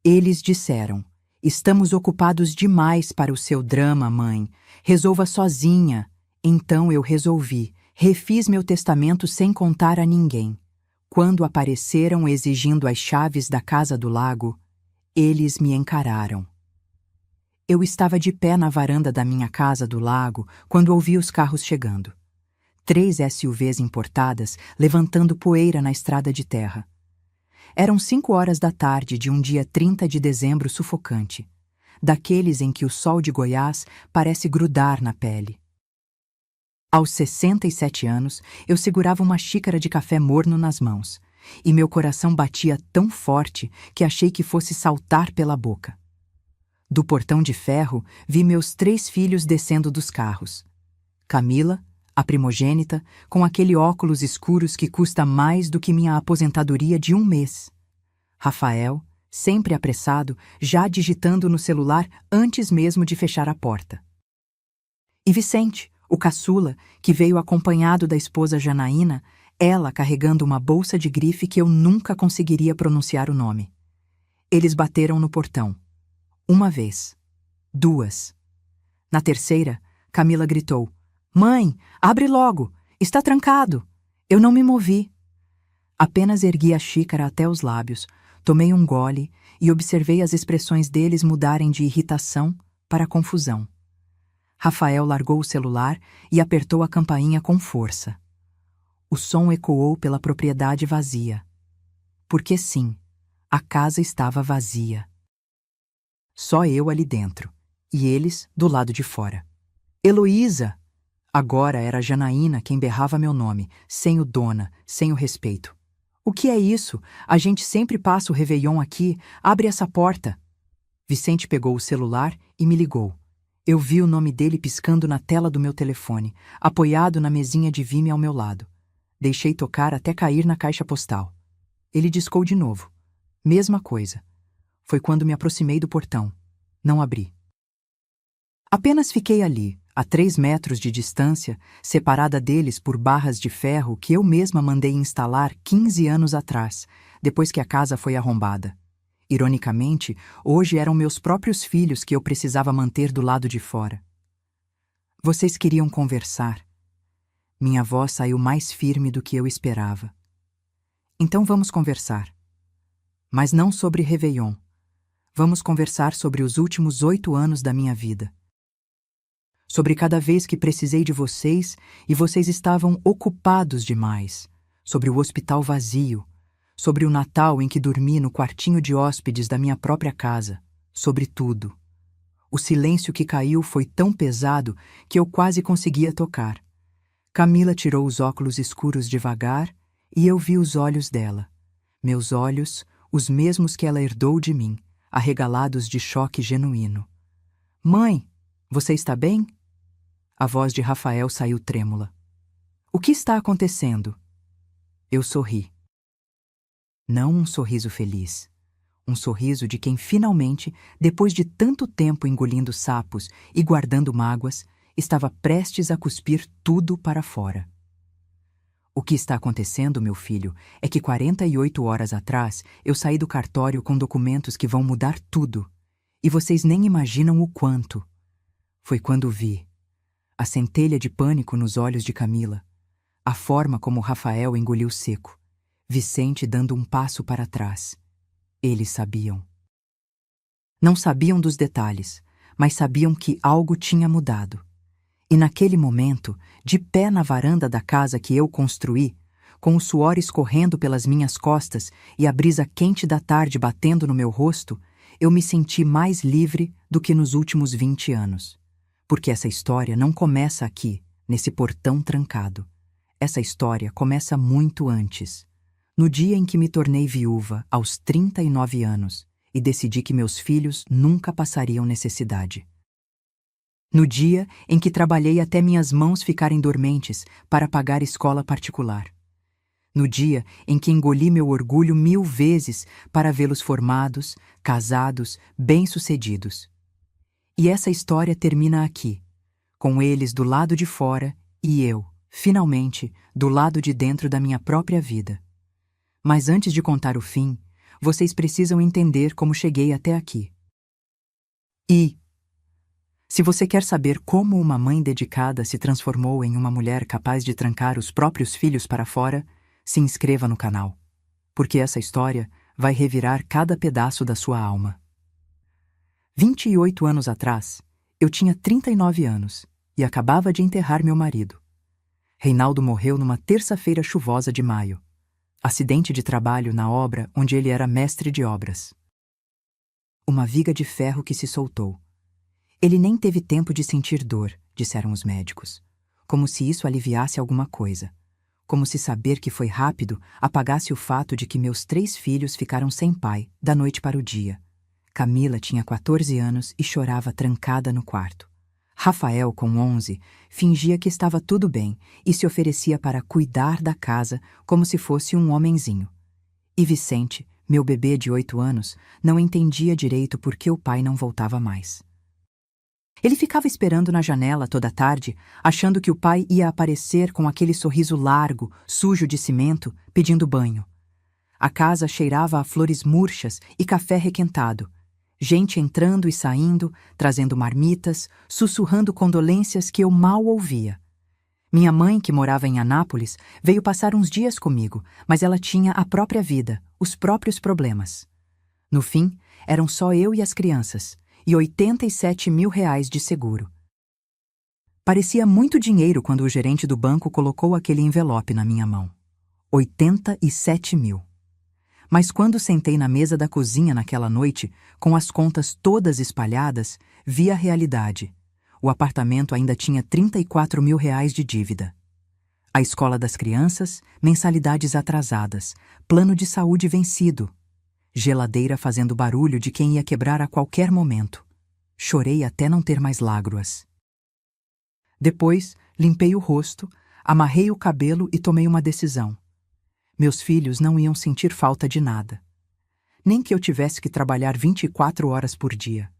Eles disseram: "Estamos ocupados demais para o seu drama, mãe. Resolva sozinha." Então eu resolvi. Refiz meu testamento sem contar a ninguém. Quando apareceram exigindo as chaves da casa do lago, eles me encararam. Eu estava de pé na varanda da minha casa do lago quando ouvi os carros chegando. 3 SUVs importadas levantando poeira na estrada de terra. Eram 5 horas da tarde de um dia 30 de dezembro sufocante, daqueles em que o sol de Goiás parece grudar na pele. Aos 67 anos, eu segurava uma xícara de café morno nas mãos, e meu coração batia tão forte que achei que fosse saltar pela boca. Do portão de ferro, vi meus 3 filhos descendo dos carros. Camila, a primogênita, com aquele óculos escuros que custa mais do que minha aposentadoria de 1 mês. Rafael, sempre apressado, já digitando no celular antes mesmo de fechar a porta. E Vicente, o caçula, que veio acompanhado da esposa Janaína, ela carregando uma bolsa de grife que eu nunca conseguiria pronunciar o nome. Eles bateram no portão. 1 vez. 2. Na terceira, Camila gritou: "Mãe, abre logo! Está trancado!" Eu não me movi. Apenas ergui a xícara até os lábios, tomei um gole e observei as expressões deles mudarem de irritação para confusão. Rafael largou o celular e apertou a campainha com força. O som ecoou pela propriedade vazia. Porque sim, a casa estava vazia. Só eu ali dentro, e eles do lado de fora. "Heloísa!" Agora era Janaína quem berrava meu nome, sem o dona, sem o respeito. "O que é isso? A gente sempre passa o Réveillon aqui. Abre essa porta." Vicente pegou o celular e me ligou. Eu vi o nome dele piscando na tela do meu telefone, apoiado na mesinha de Vime ao meu lado. Deixei tocar até cair na caixa postal. Ele discou de novo. Mesma coisa. Foi quando me aproximei do portão. Não abri. Apenas fiquei ali, a 3 metros de distância, separada deles por barras de ferro que eu mesma mandei instalar 15 anos atrás, depois que a casa foi arrombada. Ironicamente, hoje eram meus próprios filhos que eu precisava manter do lado de fora. "Vocês queriam conversar." Minha voz saiu mais firme do que eu esperava. "Então vamos conversar. Mas não sobre Réveillon. Vamos conversar sobre os últimos 8 anos da minha vida. Sobre cada vez que precisei de vocês e vocês estavam ocupados demais. Sobre o hospital vazio. Sobre o Natal em que dormi no quartinho de hóspedes da minha própria casa. Sobre tudo. O silêncio que caiu foi tão pesado que eu quase conseguia tocar. Camila tirou os óculos escuros devagar e eu vi os olhos dela. Meus olhos, os mesmos que ela herdou de mim, arregalados de choque genuíno. "Mãe, você está bem?" A voz de Rafael saiu trêmula. "O que está acontecendo?" Eu sorri. Não um sorriso feliz. Um sorriso de quem finalmente, depois de tanto tempo engolindo sapos e guardando mágoas, estava prestes a cuspir tudo para fora. "O que está acontecendo, meu filho, é que 48 horas atrás eu saí do cartório com documentos que vão mudar tudo. E vocês nem imaginam o quanto." Foi quando vi a centelha de pânico nos olhos de Camila, a forma como Rafael engoliu seco, Vicente dando um passo para trás. Eles sabiam. Não sabiam dos detalhes, mas sabiam que algo tinha mudado. E naquele momento, de pé na varanda da casa que eu construí, com o suor escorrendo pelas minhas costas e a brisa quente da tarde batendo no meu rosto, eu me senti mais livre do que nos últimos 20 anos. Porque essa história não começa aqui, nesse portão trancado. Essa história começa muito antes. No dia em que me tornei viúva, aos 39 anos, e decidi que meus filhos nunca passariam necessidade. No dia em que trabalhei até minhas mãos ficarem dormentes para pagar escola particular. No dia em que engoli meu orgulho 1000 vezes para vê-los formados, casados, bem-sucedidos. E essa história termina aqui, com eles do lado de fora e eu, finalmente, do lado de dentro da minha própria vida. Mas antes de contar o fim, Vocês precisam entender como cheguei até aqui. E, se você quer saber como uma mãe dedicada se transformou em uma mulher capaz de trancar os próprios filhos para fora, se inscreva no canal, porque essa história vai revirar cada pedaço da sua alma. 28 anos atrás, eu tinha 39 anos e acabava de enterrar meu marido. Reinaldo morreu numa terça-feira chuvosa de maio. Acidente de trabalho na obra onde ele era mestre de obras. Uma viga de ferro que se soltou. Ele nem teve tempo de sentir dor, disseram os médicos. Como se isso aliviasse alguma coisa. Como se saber que foi rápido apagasse o fato de que meus 3 filhos ficaram sem pai, da noite para o dia. Camila tinha 14 anos e chorava trancada no quarto. Rafael, com 11, fingia que estava tudo bem e se oferecia para cuidar da casa como se fosse um homenzinho. E Vicente, meu bebê de 8 anos, não entendia direito por que o pai não voltava mais. Ele ficava esperando na janela toda tarde, achando que o pai ia aparecer com aquele sorriso largo, sujo de cimento, pedindo banho. A casa cheirava a flores murchas e café requentado. Gente entrando e saindo, trazendo marmitas, sussurrando condolências que eu mal ouvia. Minha mãe, que morava em Anápolis, veio passar uns dias comigo, mas ela tinha a própria vida, os próprios problemas. No fim, eram só eu e as crianças, e R$87 mil de seguro. Parecia muito dinheiro quando o gerente do banco colocou aquele envelope na minha mão. 87 mil. Mas quando sentei na mesa da cozinha naquela noite, com as contas todas espalhadas, vi a realidade. O apartamento ainda tinha R$34 mil de dívida. A escola das crianças, mensalidades atrasadas, plano de saúde vencido. Geladeira fazendo barulho de quem ia quebrar a qualquer momento. Chorei até não ter mais lágrimas. Depois, limpei o rosto, amarrei o cabelo e tomei uma decisão. Meus filhos não iam sentir falta de nada. Nem que eu tivesse que trabalhar 24 horas por dia.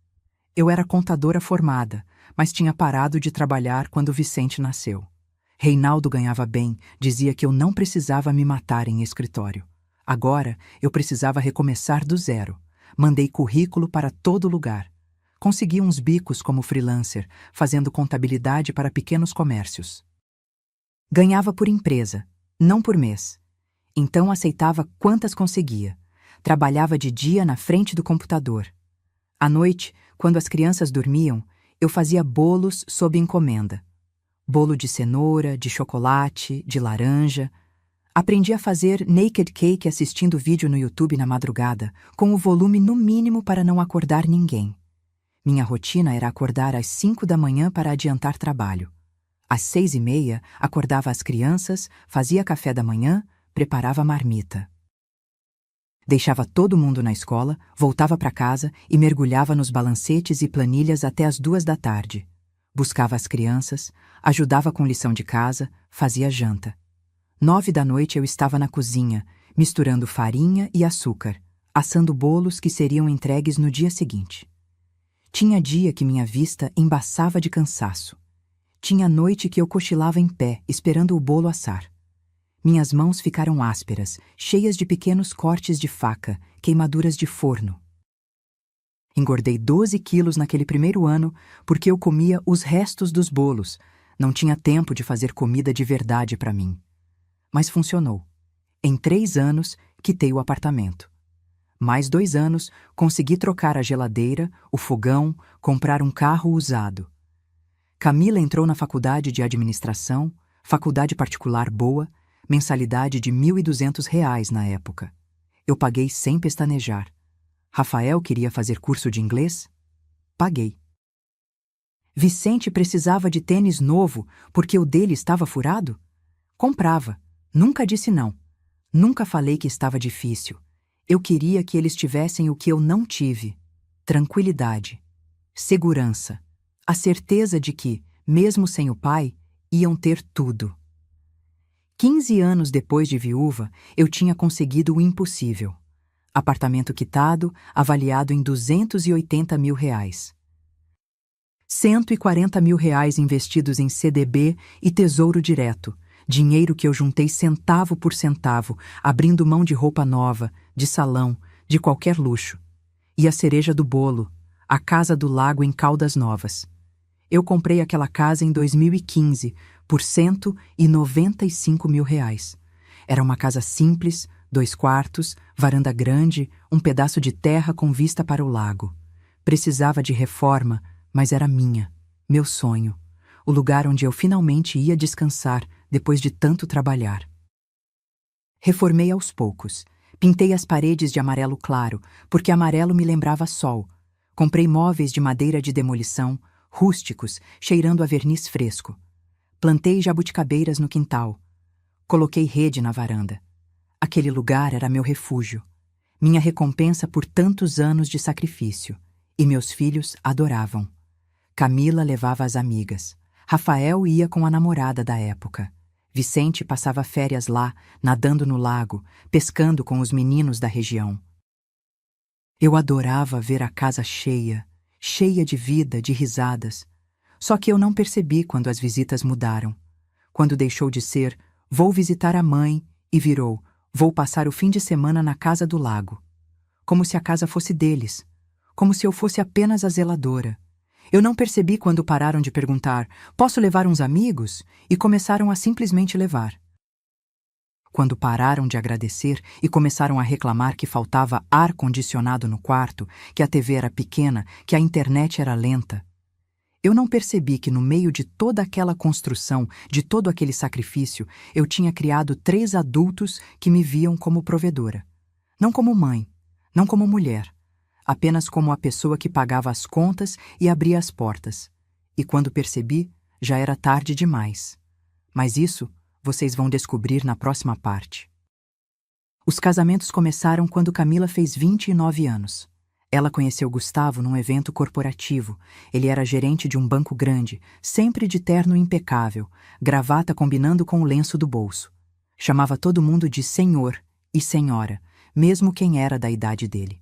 Eu era contadora formada, mas tinha parado de trabalhar quando Vicente nasceu. Reinaldo ganhava bem, dizia que eu não precisava me matar em escritório. Agora, eu precisava recomeçar do zero. Mandei currículo para todo lugar. Consegui uns bicos como freelancer, fazendo contabilidade para pequenos comércios. Ganhava por empresa, não por mês. Então aceitava quantas conseguia. Trabalhava de dia na frente do computador. À noite, quando as crianças dormiam, eu fazia bolos sob encomenda. Bolo de cenoura, de chocolate, de laranja. Aprendi a fazer naked cake assistindo vídeo no YouTube na madrugada, com o volume no mínimo para não acordar ninguém. Minha rotina era acordar às 5 da manhã para adiantar trabalho. Às 6h30, acordava as crianças, fazia café da manhã, preparava marmita. Deixava todo mundo na escola, voltava para casa e mergulhava nos balancetes e planilhas até as 2 da tarde. Buscava as crianças, ajudava com lição de casa, fazia janta. 9 da noite eu estava na cozinha, misturando farinha e açúcar, assando bolos que seriam entregues no dia seguinte. Tinha dia que minha vista embaçava de cansaço. Tinha noite que eu cochilava em pé, esperando o bolo assar. Minhas mãos ficaram ásperas, cheias de pequenos cortes de faca, queimaduras de forno. Engordei 12 quilos naquele primeiro ano porque eu comia os restos dos bolos. Não tinha tempo de fazer comida de verdade para mim. Mas funcionou. Em 3 anos, quitei o apartamento. Mais 2 anos, consegui trocar a geladeira, o fogão, comprar um carro usado. Camila entrou na faculdade de administração, faculdade particular boa, mensalidade de R$1.200 na época. Eu paguei sem pestanejar. Rafael queria fazer curso de inglês? Paguei. Vicente precisava de tênis novo porque o dele estava furado? Comprava. Nunca disse não. Nunca falei que estava difícil. Eu queria que eles tivessem o que eu não tive. Tranquilidade. Segurança. A certeza de que, mesmo sem o pai, iam ter tudo. 15 anos depois de viúva, eu tinha conseguido o impossível. Apartamento quitado, avaliado em R$280 mil. R$140 mil investidos em CDB e Tesouro Direto, dinheiro que eu juntei centavo por centavo, abrindo mão de roupa nova, de salão, de qualquer luxo. E a cereja do bolo, a casa do lago em Caldas Novas. Eu comprei aquela casa em 2015 por R$ 195 mil. Era uma casa simples, 2 quartos, varanda grande, um pedaço de terra com vista para o lago. Precisava de reforma, mas era minha, meu sonho, o lugar onde eu finalmente ia descansar depois de tanto trabalhar. Reformei aos poucos. Pintei as paredes de amarelo claro, porque amarelo me lembrava sol. Comprei móveis de madeira de demolição, rústicos, cheirando a verniz fresco. Plantei jabuticabeiras no quintal. Coloquei rede na varanda. Aquele lugar era meu refúgio, minha recompensa por tantos anos de sacrifício. E meus filhos adoravam. Camila levava as amigas. Rafael ia com a namorada da época. Vicente passava férias lá, nadando no lago, pescando com os meninos da região. Eu adorava ver a casa cheia, cheia de vida, de risadas. Só que eu não percebi quando as visitas mudaram. Quando deixou de ser, vou visitar a mãe, e virou, vou passar o fim de semana na casa do lago. Como se a casa fosse deles. Como se eu fosse apenas a zeladora. Eu não percebi quando pararam de perguntar, posso levar uns amigos? E começaram a simplesmente levar. Quando pararam de agradecer e começaram a reclamar que faltava ar-condicionado no quarto, que a TV era pequena, que a internet era lenta. Eu não percebi que no meio de toda aquela construção, de todo aquele sacrifício, eu tinha criado 3 adultos que me viam como provedora. Não como mãe, não como mulher. Apenas como a pessoa que pagava as contas e abria as portas. E quando percebi, já era tarde demais. Mas isso vocês vão descobrir na próxima parte. Os casamentos começaram quando Camila fez 29 anos. Ela conheceu Gustavo num evento corporativo. Ele era gerente de um banco grande, sempre de terno impecável, gravata combinando com o lenço do bolso. Chamava todo mundo de senhor e senhora, mesmo quem era da idade dele.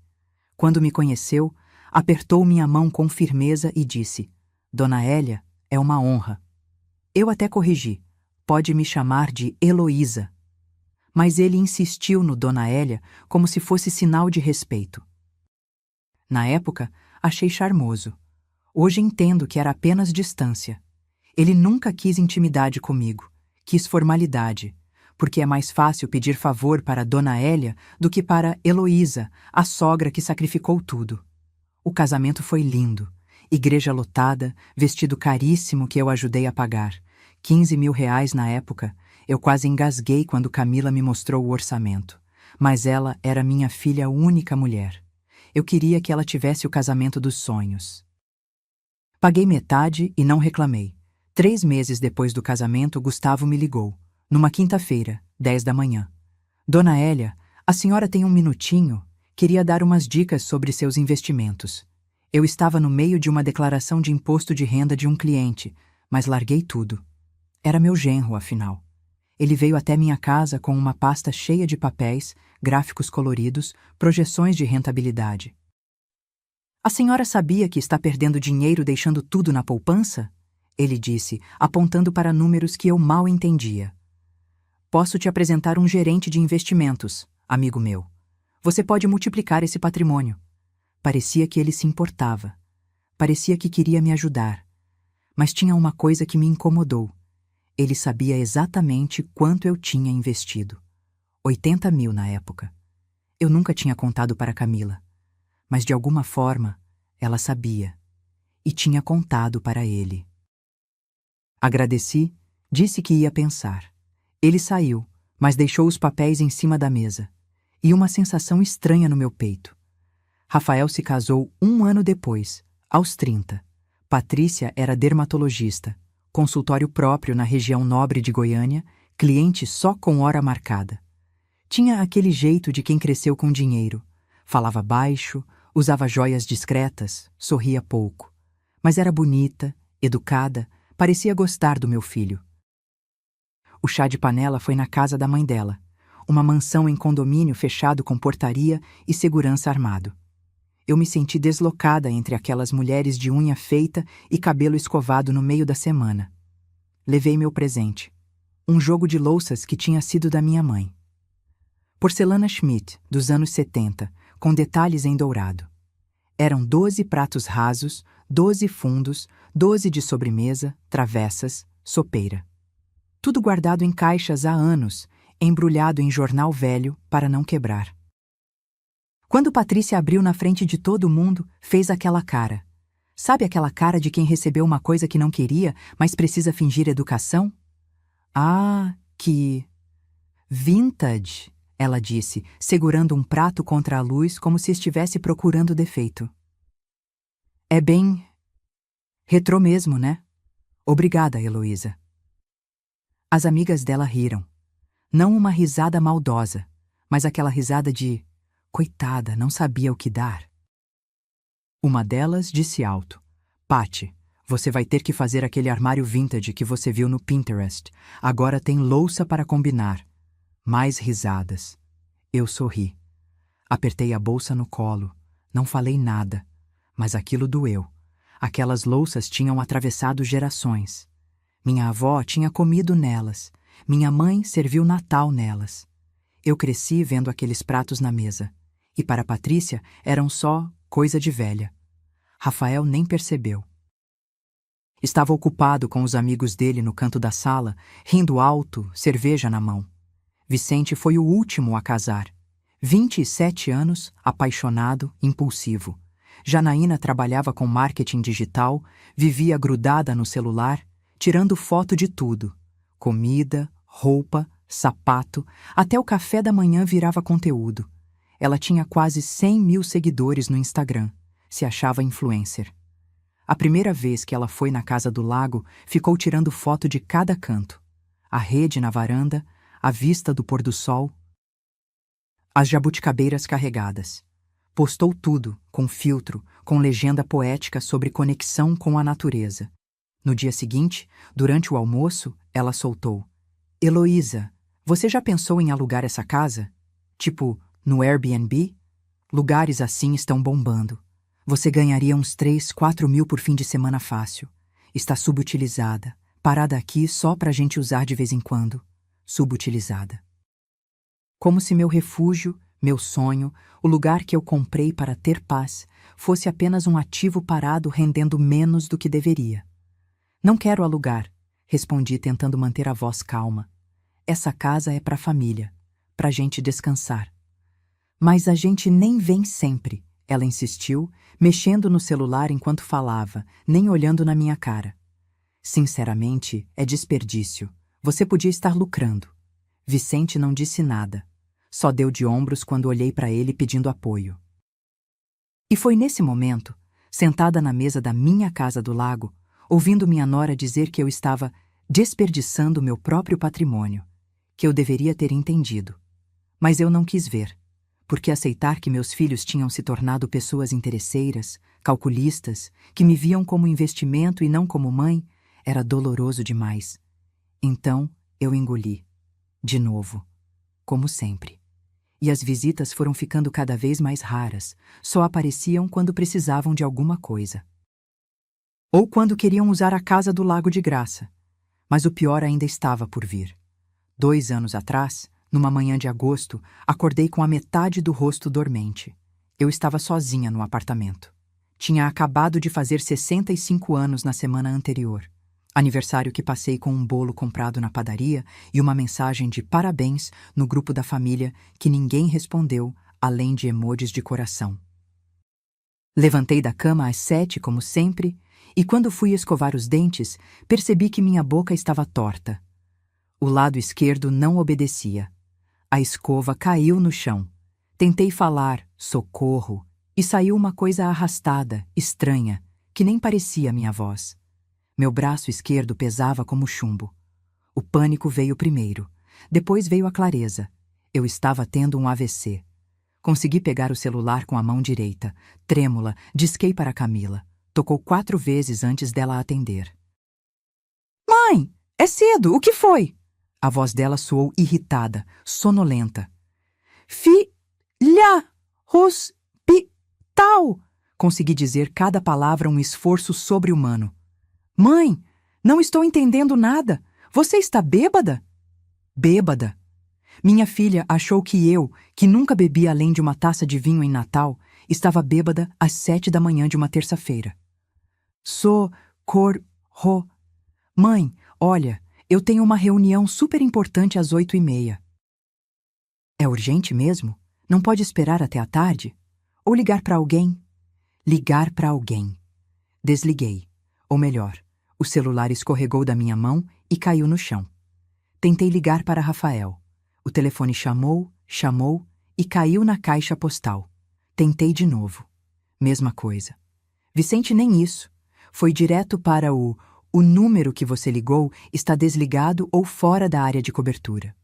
Quando me conheceu, apertou minha mão com firmeza e disse, Dona Hélia, é uma honra. Eu até corrigi, pode me chamar de Heloísa. Mas ele insistiu no Dona Hélia como se fosse sinal de respeito. Na época, achei charmoso. Hoje entendo que era apenas distância. Ele nunca quis intimidade comigo, quis formalidade, porque é mais fácil pedir favor para Dona Hélia do que para Heloísa, a sogra que sacrificou tudo. O casamento foi lindo. Igreja lotada, vestido caríssimo que eu ajudei a pagar. R$ 15 mil na época. Eu quase engasguei quando Camila me mostrou o orçamento. Mas ela era minha filha única mulher. Eu queria que ela tivesse o casamento dos sonhos. Paguei metade e não reclamei. 3 meses depois do casamento, Gustavo me ligou. Numa quinta-feira, 10 da manhã. Dona Hélia, a senhora tem um minutinho? Queria dar umas dicas sobre seus investimentos. Eu estava no meio de uma declaração de imposto de renda de um cliente, mas larguei tudo. Era meu genro, afinal. Ele veio até minha casa com uma pasta cheia de papéis, gráficos coloridos, projeções de rentabilidade. A senhora sabia que está perdendo dinheiro deixando tudo na poupança? Ele disse, apontando para números que eu mal entendia. Posso te apresentar um gerente de investimentos, amigo meu. Você pode multiplicar esse patrimônio. Parecia que ele se importava. Parecia que queria me ajudar. Mas tinha uma coisa que me incomodou. Ele sabia exatamente quanto eu tinha investido. 80 mil na época. Eu nunca tinha contado para Camila. Mas de alguma forma, ela sabia. E tinha contado para ele. Agradeci, disse que ia pensar. Ele saiu, mas deixou os papéis em cima da mesa. E uma sensação estranha no meu peito. Rafael se casou 1 ano depois, aos 30. Patrícia era dermatologista, consultório próprio na região nobre de Goiânia, cliente só com hora marcada. Tinha aquele jeito de quem cresceu com dinheiro. Falava baixo, usava joias discretas, sorria pouco. Mas era bonita, educada, parecia gostar do meu filho. O chá de panela foi na casa da mãe dela, uma mansão em condomínio fechado com portaria e segurança armado. Eu me senti deslocada entre aquelas mulheres de unha feita e cabelo escovado no meio da semana. Levei meu presente, um jogo de louças que tinha sido da minha mãe. Porcelana Schmidt, dos anos 70, com detalhes em dourado. Eram 12 pratos rasos, 12 fundos, 12 de sobremesa, travessas, sopeira. Tudo guardado em caixas há anos, embrulhado em jornal velho para não quebrar. Quando Patrícia abriu na frente de todo mundo, fez aquela cara. Sabe aquela cara de quem recebeu uma coisa que não queria, mas precisa fingir educação? Ah, que... vintage, ela disse, segurando um prato contra a luz como se estivesse procurando defeito. É bem... retrô mesmo, né? Obrigada, Heloísa. As amigas dela riram. Não uma risada maldosa, mas aquela risada de... coitada, não sabia o que dar. Uma delas disse alto: Patty, você vai ter que fazer aquele armário vintage que você viu no Pinterest. Agora tem louça para combinar. Mais risadas. Eu sorri. Apertei a bolsa no colo. Não falei nada. Mas aquilo doeu. Aquelas louças tinham atravessado gerações. Minha avó tinha comido nelas. Minha mãe serviu Natal nelas. Eu cresci vendo aqueles pratos na mesa. E para Patrícia eram só coisa de velha. Rafael nem percebeu. Estava ocupado com os amigos dele no canto da sala, rindo alto, cerveja na mão. Vicente foi o último a casar. 27 anos, apaixonado, impulsivo. Janaína trabalhava com marketing digital, vivia grudada no celular, tirando foto de tudo. Comida, roupa, sapato, até o café da manhã virava conteúdo. Ela tinha quase 100 mil seguidores no Instagram. Se achava influencer. A primeira vez que ela foi na casa do lago, ficou tirando foto de cada canto. A rede na varanda, a vista do pôr do sol, as jabuticabeiras carregadas. Postou tudo, com filtro, com legenda poética sobre conexão com a natureza. No dia seguinte, durante o almoço, ela soltou: Heloísa, você já pensou em alugar essa casa? Tipo, no Airbnb? Lugares assim estão bombando. Você ganharia uns 3, 4 mil por fim de semana fácil. Está subutilizada, parada aqui só pra gente usar de vez em quando. Subutilizada. Como se meu refúgio, meu sonho, o lugar que eu comprei para ter paz, fosse apenas um ativo parado rendendo menos do que deveria. Não quero alugar, respondi tentando manter a voz calma. Essa casa é pra família, pra gente descansar. Mas a gente nem vem sempre, ela insistiu, mexendo no celular enquanto falava, nem olhando na minha cara. Sinceramente, é desperdício. Você podia estar lucrando. Vicente não disse nada. Só deu de ombros quando olhei para ele pedindo apoio. E foi nesse momento, sentada na mesa da minha casa do lago, ouvindo minha nora dizer que eu estava desperdiçando meu próprio patrimônio, que eu deveria ter entendido. Mas eu não quis ver. Porque aceitar que meus filhos tinham se tornado pessoas interesseiras, calculistas, que me viam como investimento e não como mãe, era doloroso demais. Então, eu engoli. De novo. Como sempre. E as visitas foram ficando cada vez mais raras, só apareciam quando precisavam de alguma coisa. Ou quando queriam usar a casa do lago de graça. Mas o pior ainda estava por vir. 2 anos atrás, numa manhã de agosto, acordei com a metade do rosto dormente. Eu estava sozinha no apartamento. Tinha acabado de fazer 65 anos na semana anterior. Aniversário que passei com um bolo comprado na padaria e uma mensagem de parabéns no grupo da família que ninguém respondeu, além de emojis de coração. Levantei da cama às 7, como sempre, e quando fui escovar os dentes, percebi que minha boca estava torta. O lado esquerdo não obedecia. A escova caiu no chão. Tentei falar, socorro, e saiu uma coisa arrastada, estranha, que nem parecia minha voz. Meu braço esquerdo pesava como chumbo. O pânico veio primeiro. Depois veio a clareza. Eu estava tendo um AVC. Consegui pegar o celular com a mão direita. Trêmula, disquei para Camila. Tocou 4 vezes antes dela atender. Mãe, é cedo, o que foi? A voz dela soou irritada, sonolenta. Filha, hospital! Consegui dizer cada palavra um esforço sobre-humano. Mãe, não estou entendendo nada. Você está bêbada? Bêbada. Minha filha achou que eu, que nunca bebi além de uma taça de vinho em Natal, estava bêbada às 7 da manhã de uma terça-feira. Socorro! Mãe, olha, eu tenho uma reunião super importante às 8h30. É urgente mesmo? Não pode esperar até a tarde? Ou ligar para alguém? Ligar para alguém. Desliguei. Ou melhor, o celular escorregou da minha mão e caiu no chão. Tentei ligar para Rafael. O telefone chamou e caiu na caixa postal. Tentei de novo. Mesma coisa. Vicente, nem isso. Foi direto para o número que você ligou está desligado ou fora da área de cobertura.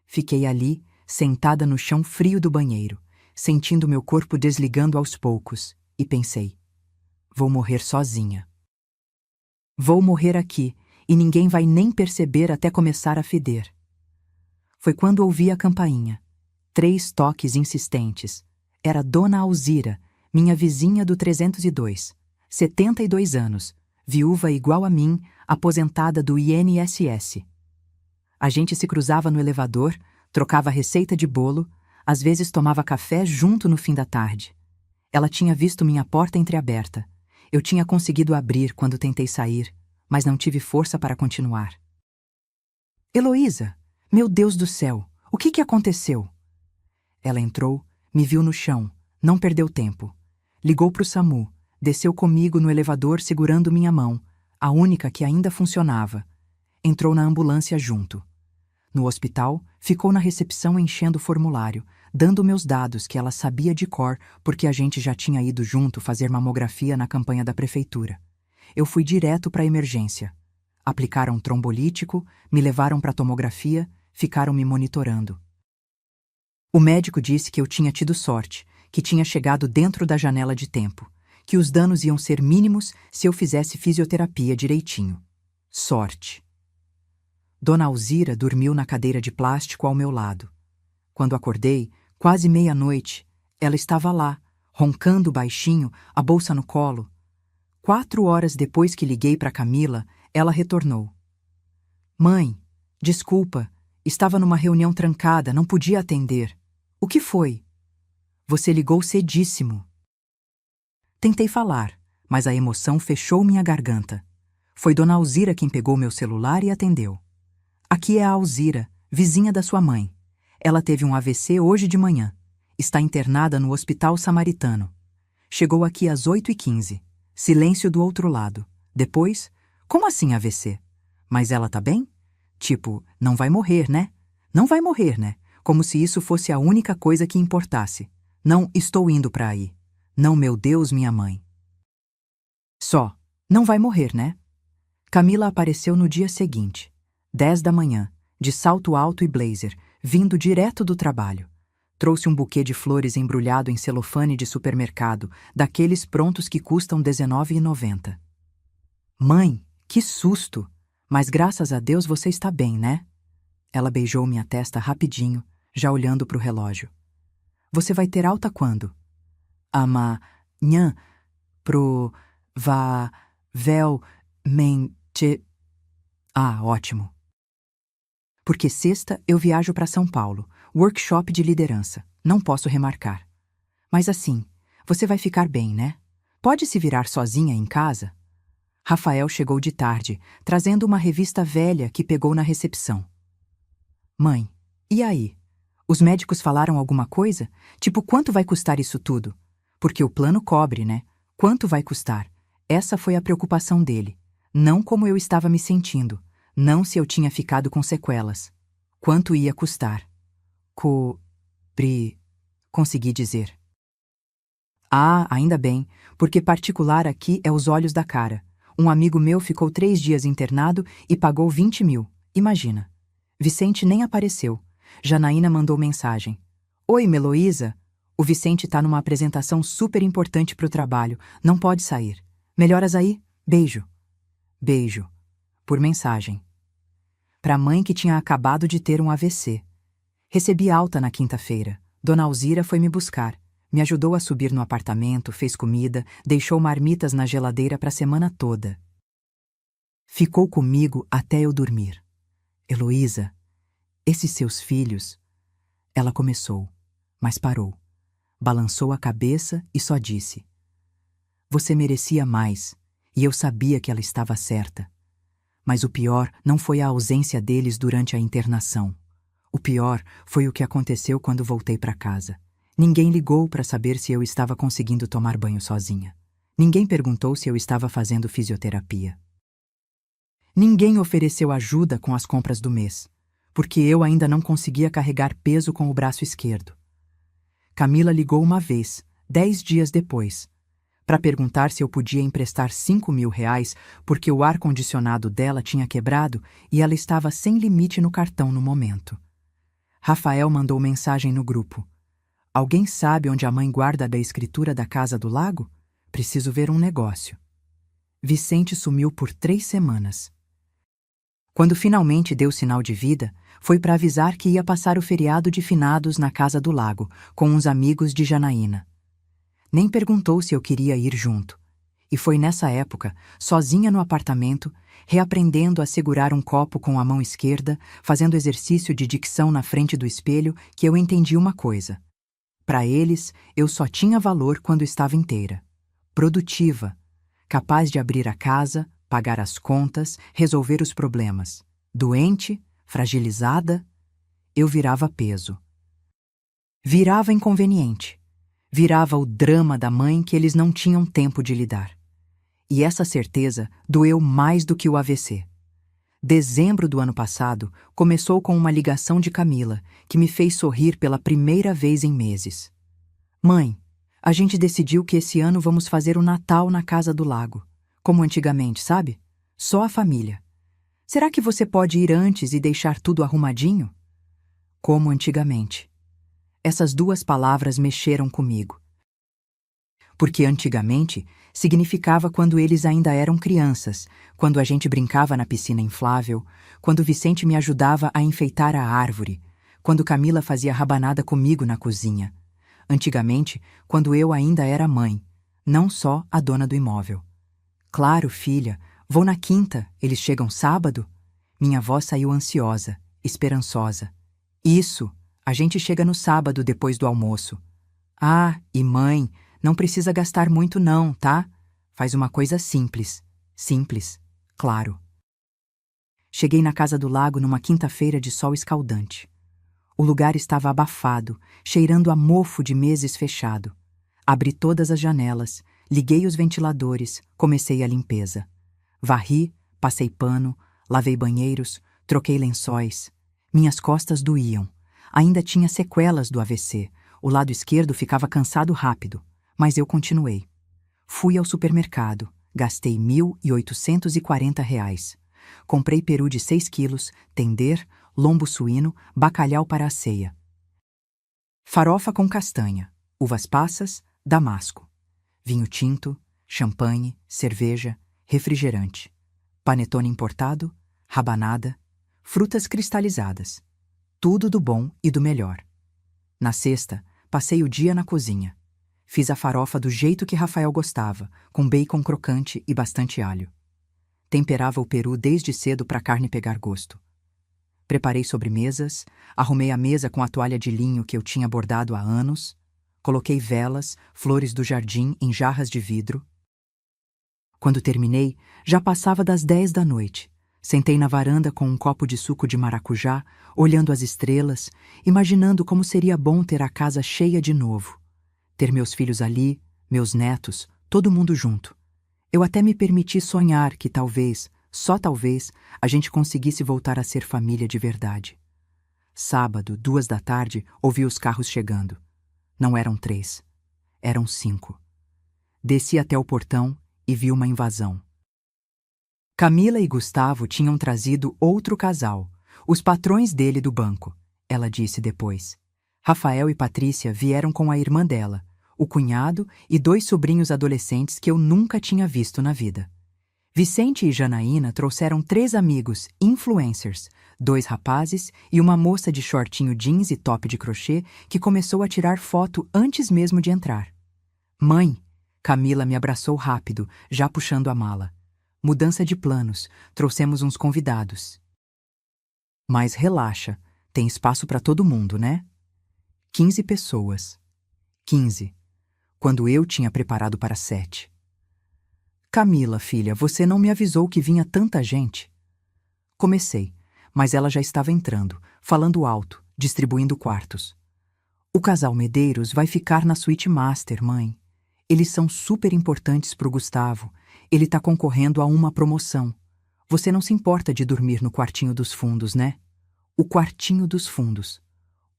Fiquei ali, sentada no chão frio do banheiro, sentindo meu corpo desligando aos poucos, e pensei: vou morrer sozinha. Vou morrer aqui, e ninguém vai nem perceber até começar a feder. Foi quando ouvi a campainha. 3 toques insistentes. Era Dona Alzira, minha vizinha do 302, 72 anos, viúva igual a mim, aposentada do INSS. A gente se cruzava no elevador, trocava receita de bolo, às vezes tomava café junto no fim da tarde. Ela tinha visto minha porta entreaberta. Eu tinha conseguido abrir quando tentei sair, mas não tive força para continuar. Heloísa, meu Deus do céu, o que aconteceu? Ela entrou, me viu no chão, não perdeu tempo. Ligou para o SAMU, desceu comigo no elevador segurando minha mão, a única que ainda funcionava. Entrou na ambulância junto. No hospital, ficou na recepção enchendo o formulário, dando meus dados que ela sabia de cor porque a gente já tinha ido junto fazer mamografia na campanha da prefeitura. Eu fui direto para a emergência. Aplicaram trombolítico, me levaram para a tomografia, ficaram me monitorando. O médico disse que eu tinha tido sorte, que tinha chegado dentro da janela de tempo, que os danos iam ser mínimos se eu fizesse fisioterapia direitinho. Sorte. Dona Alzira dormiu na cadeira de plástico ao meu lado. Quando acordei, quase meia-noite, ela estava lá, roncando baixinho, a bolsa no colo. 4 horas depois que liguei para Camila, ela retornou. Mãe, desculpa, estava numa reunião trancada, não podia atender. O que foi? Você ligou cedíssimo. Tentei falar, mas a emoção fechou minha garganta. Foi Dona Alzira quem pegou meu celular e atendeu. Aqui é a Alzira, vizinha da sua mãe. Ela teve um AVC hoje de manhã. Está internada no Hospital Samaritano. Chegou aqui às 8h15. Silêncio do outro lado. Depois, como assim AVC? Mas ela tá bem? Tipo, não vai morrer, né? Não vai morrer, né? Como se isso fosse a única coisa que importasse. Não, estou indo para aí. Não, meu Deus, minha mãe. Só, não vai morrer, né? Camila apareceu no dia seguinte. 10 da manhã, de salto alto e blazer, vindo direto do trabalho. Trouxe um buquê de flores embrulhado em celofane de supermercado, daqueles prontos que custam R$19,90. Mãe, que susto! Mas graças a Deus você está bem, né? Ela beijou minha testa rapidinho, já olhando para o relógio. Você vai ter alta quando? Amanhã, provavelmente. Ah, ótimo. Porque sexta eu viajo para São Paulo, workshop de liderança. Não posso remarcar. Mas assim, você vai ficar bem, né? Pode se virar sozinha em casa? Rafael chegou de tarde, trazendo uma revista velha que pegou na recepção. Mãe, e aí? Os médicos falaram alguma coisa? Tipo, quanto vai custar isso tudo? Porque o plano cobre, né? Quanto vai custar? Essa foi a preocupação dele. Não como eu estava me sentindo. Não se eu tinha ficado com sequelas. Quanto ia custar? Consegui dizer. Ah, ainda bem, porque particular aqui é os olhos da cara. Um amigo meu ficou 3 dias internado e pagou 20 mil. Imagina. Vicente nem apareceu. Janaína mandou mensagem. Oi, Meloísa. O Vicente tá numa apresentação super importante pro trabalho. Não pode sair. Melhoras aí? Beijo. Beijo. Por mensagem. Pra mãe que tinha acabado de ter um AVC. Recebi alta na quinta-feira. Dona Alzira foi me buscar. Me ajudou a subir no apartamento, fez comida, deixou marmitas na geladeira para a semana toda. Ficou comigo até eu dormir. Heloísa, Esses seus filhos... Ela começou, mas parou. Balançou a cabeça e só disse: Você merecia mais, e eu sabia que ela estava certa. Mas o pior não foi a ausência deles durante a internação. O pior foi o que aconteceu quando voltei para casa. Ninguém ligou para saber se eu estava conseguindo tomar banho sozinha. Ninguém perguntou se eu estava fazendo fisioterapia. Ninguém ofereceu ajuda com as compras do mês, porque eu ainda não conseguia carregar peso com o braço esquerdo. Camila ligou uma vez, 10 dias depois, para perguntar se eu podia emprestar R$ 5.000 porque o ar-condicionado dela tinha quebrado e ela estava sem limite no cartão no momento. Rafael mandou mensagem no grupo: Alguém sabe onde a mãe guarda a escritura da casa do lago? Preciso ver um negócio. Vicente sumiu por 3 semanas. Quando finalmente deu sinal de vida, foi para avisar que ia passar o feriado de finados na casa do lago, com uns amigos de Janaína. Nem perguntou se eu queria ir junto. E foi nessa época, sozinha no apartamento, reaprendendo a segurar um copo com a mão esquerda, fazendo exercício de dicção na frente do espelho, que eu entendi uma coisa. Para eles, eu só tinha valor quando estava inteira. Produtiva, capaz de abrir a casa, pagar as contas, resolver os problemas. Doente, fragilizada, eu virava peso. Virava inconveniente. Virava o drama da mãe que eles não tinham tempo de lidar. E essa certeza doeu mais do que o AVC. Dezembro do ano passado começou com uma ligação de Camila, que me fez sorrir pela primeira vez em meses. Mãe, a gente decidiu que esse ano vamos fazer o Natal na casa do lago. Como antigamente, sabe? Só a família. Será que você pode ir antes e deixar tudo arrumadinho? Como antigamente. Essas 2 palavras mexeram comigo. Porque antigamente significava quando eles ainda eram crianças, quando a gente brincava na piscina inflável, quando Vicente me ajudava a enfeitar a árvore, quando Camila fazia rabanada comigo na cozinha. Antigamente, quando eu ainda era mãe, não só a dona do imóvel. Claro, filha, vou na quinta, eles chegam sábado? Minha voz saiu ansiosa, esperançosa. Isso, a gente chega no sábado depois do almoço. Ah, e mãe, não precisa gastar muito não, tá? Faz uma coisa simples. Simples, claro. Cheguei na casa do lago numa quinta-feira de sol escaldante. O lugar estava abafado, cheirando a mofo de meses fechado. Abri todas as janelas, liguei os ventiladores, comecei a limpeza. Varri, passei pano, lavei banheiros, troquei lençóis. Minhas costas doíam. Ainda tinha sequelas do AVC. O lado esquerdo ficava cansado rápido, mas eu continuei. Fui ao supermercado, gastei R$ 1.840. Comprei peru de 6 quilos, tender, lombo suíno, bacalhau para a ceia. Farofa com castanha, uvas passas, damasco. Vinho tinto, champanhe, cerveja, refrigerante. Panetone importado, rabanada, frutas cristalizadas. Tudo do bom e do melhor. Na sexta, passei o dia na cozinha. Fiz a farofa do jeito que Rafael gostava, com bacon crocante e bastante alho. Temperava o peru desde cedo para a carne pegar gosto. Preparei sobremesas, arrumei a mesa com a toalha de linho que eu tinha bordado há anos, coloquei velas, flores do jardim em jarras de vidro. Quando terminei, já passava das 10 da noite. Sentei na varanda com um copo de suco de maracujá, olhando as estrelas, imaginando como seria bom ter a casa cheia de novo. Ter meus filhos ali, meus netos, todo mundo junto. Eu até me permiti sonhar que talvez, só talvez, a gente conseguisse voltar a ser família de verdade. Sábado, 2 da tarde, ouvi os carros chegando. Não eram 3, eram 5. Desci até o portão e vi uma invasão. Camila e Gustavo tinham trazido outro casal, os patrões dele do banco, ela disse depois. Rafael e Patrícia vieram com a irmã dela, o cunhado e 2 sobrinhos adolescentes que eu nunca tinha visto na vida. Vicente e Janaína trouxeram 3 amigos, influencers, 2 rapazes e uma moça de shortinho jeans e top de crochê que começou a tirar foto antes mesmo de entrar. Mãe, Camila me abraçou rápido, já puxando a mala. Mudança de planos, trouxemos uns convidados. Mas relaxa, Tem espaço para todo mundo, né? 15 pessoas. 15. Quando eu tinha preparado para 7. Camila, filha, você não me avisou que vinha tanta gente? Comecei, mas ela já estava entrando, falando alto, distribuindo quartos. O casal Medeiros vai ficar na suíte master, mãe. Eles são super importantes pro Gustavo. Ele tá concorrendo a uma promoção. Você não se importa de dormir no quartinho dos fundos, né? O quartinho dos fundos.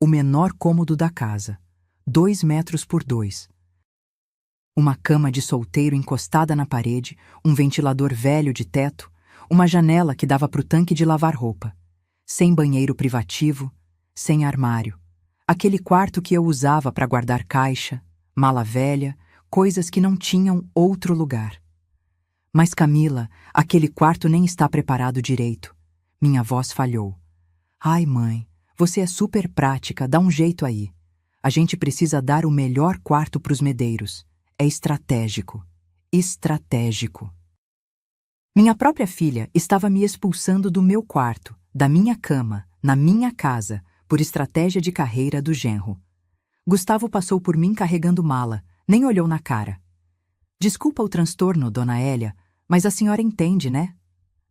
O menor cômodo da casa. 2 metros por 2. Uma cama de solteiro encostada na parede, um ventilador velho de teto, uma janela que dava pro tanque de lavar roupa. Sem banheiro privativo, sem armário. Aquele quarto que eu usava para guardar caixa, mala velha, coisas que não tinham outro lugar. Mas Camila, aquele quarto nem está preparado direito. Minha voz falhou. Ai, mãe, você é super prática, dá um jeito aí. A gente precisa dar o melhor quarto pros Medeiros. É estratégico. Estratégico. Minha própria filha estava me expulsando do meu quarto, da minha cama, na minha casa, por estratégia de carreira do genro. Gustavo passou por mim carregando mala, nem olhou na cara. Desculpa o transtorno, dona Hélia, mas a senhora entende, né?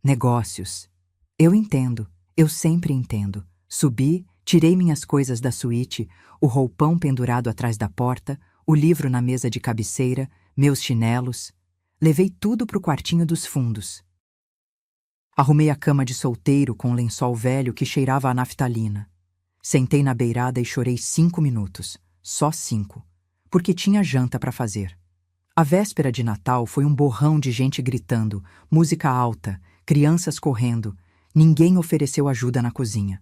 Negócios. Eu entendo, eu sempre entendo. Subi, tirei minhas coisas da suíte, o roupão pendurado atrás da porta, o livro na mesa de cabeceira, meus chinelos. Levei tudo pro quartinho dos fundos. Arrumei a cama de solteiro com um lençol velho que cheirava a naftalina. Sentei na beirada e chorei 5 minutos. Só 5. Porque tinha janta para fazer. A véspera de Natal foi um borrão de gente gritando, música alta, crianças correndo. Ninguém ofereceu ajuda na cozinha.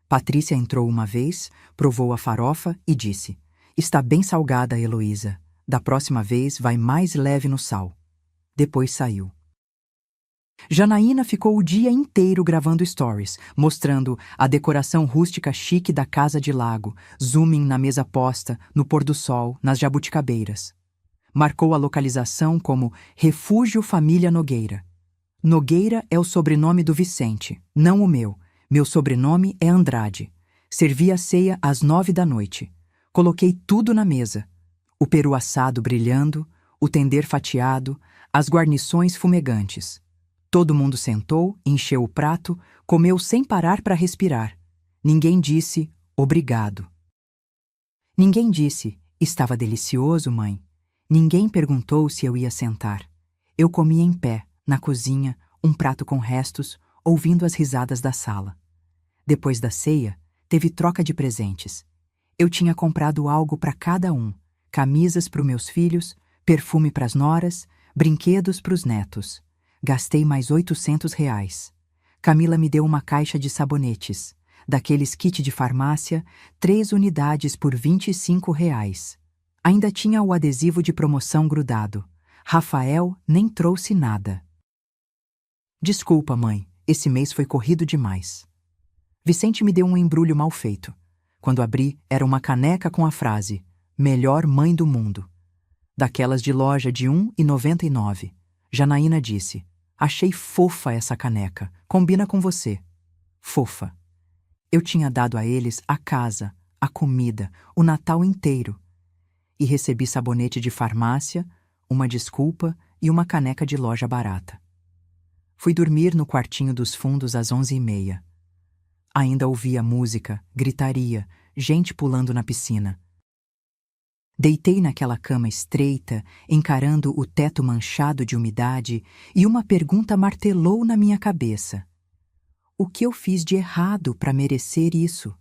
Patrícia entrou uma vez, provou a farofa e disse: Está bem salgada, Heloísa. Da próxima vez vai mais leve no sal. Depois saiu. Janaína ficou o dia inteiro gravando stories, mostrando a decoração rústica chique da casa de lago, zooming na mesa posta, no pôr do sol, nas jabuticabeiras. Marcou a localização como Refúgio Família Nogueira. Nogueira é o sobrenome do Vicente, não o meu. Meu sobrenome é Andrade. Servi a ceia às 9 da noite. Coloquei tudo na mesa. O peru assado brilhando, o tender fatiado, as guarnições fumegantes. Todo mundo sentou, encheu o prato, comeu sem parar para respirar. Ninguém disse obrigado. Ninguém disse estava delicioso, mãe. Ninguém perguntou se eu ia sentar. Eu comia em pé, na cozinha, um prato com restos, ouvindo as risadas da sala. Depois da ceia, teve troca de presentes. Eu tinha comprado algo para cada um: camisas para os meus filhos, perfume para as noras, brinquedos para os netos. Gastei mais R$ 800. Camila me deu uma caixa de sabonetes, daqueles kit de farmácia, 3 unidades por R$ 25. Ainda tinha o adesivo de promoção grudado. Rafael nem trouxe nada. Desculpa, mãe, esse mês foi corrido demais. Vicente me deu um embrulho mal feito. Quando abri, era uma caneca com a frase: Melhor mãe do mundo. Daquelas de loja de R$ 1,99. Janaína disse: Achei fofa essa caneca, combina com você. Fofa. Eu tinha dado a eles a casa, a comida, o Natal inteiro. E recebi sabonete de farmácia, uma desculpa e uma caneca de loja barata. Fui dormir no quartinho dos fundos às 11h30. Ainda ouvia música, gritaria, gente pulando na piscina. Deitei naquela cama estreita, encarando o teto manchado de umidade, e uma pergunta martelou na minha cabeça. O que eu fiz de errado para merecer isso?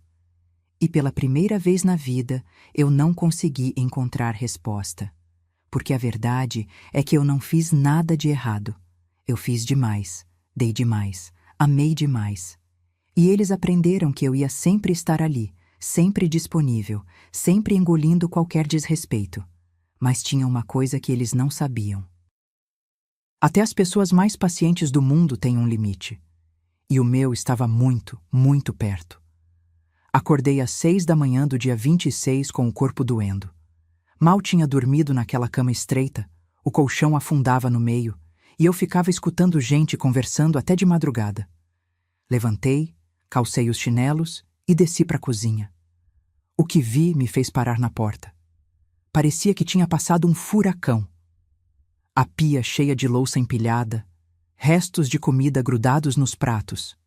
E pela primeira vez na vida, eu não consegui encontrar resposta. Porque a verdade é que eu não fiz nada de errado. Eu fiz demais, dei demais, amei demais. E eles aprenderam que eu ia sempre estar ali, sempre disponível, sempre engolindo qualquer desrespeito. Mas tinha uma coisa que eles não sabiam. Até as pessoas mais pacientes do mundo têm um limite. E o meu estava muito, muito perto. Acordei às 6 da manhã do dia 26 com o corpo doendo. Mal tinha dormido naquela cama estreita, o colchão afundava no meio, e eu ficava escutando gente conversando até de madrugada. Levantei, calcei os chinelos e desci para a cozinha. O que vi me fez parar na porta. Parecia que tinha passado um furacão. A pia cheia de louça empilhada, restos de comida grudados nos pratos.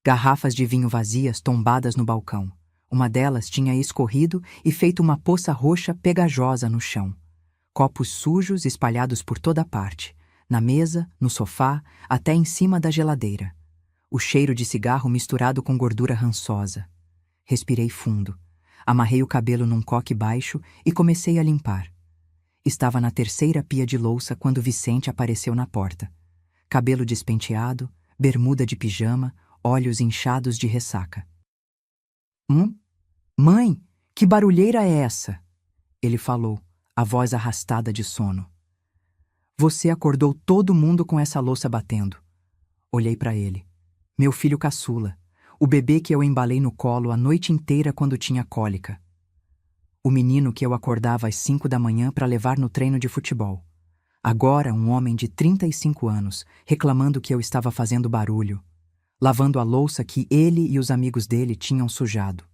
Garrafas de vinho vazias tombadas no balcão. Uma delas tinha escorrido e feito uma poça roxa pegajosa no chão. Copos sujos espalhados por toda parte, na mesa, no sofá, até em cima da geladeira. O cheiro de cigarro misturado com gordura rançosa. Respirei fundo. Amarrei o cabelo num coque baixo e comecei a limpar. Estava na terceira pia de louça quando Vicente apareceu na porta. Cabelo despenteado, bermuda de pijama, olhos inchados de ressaca. Mãe, que barulheira é essa? Ele falou, a voz arrastada de sono. Você acordou todo mundo com essa louça batendo. Olhei para ele. Meu filho caçula, o bebê que eu embalei no colo a noite inteira quando tinha cólica. O menino que eu acordava às 5 da manhã para levar no treino de futebol. Agora um homem de 35 anos, reclamando que eu estava fazendo barulho, lavando a louça que ele e os amigos dele tinham sujado.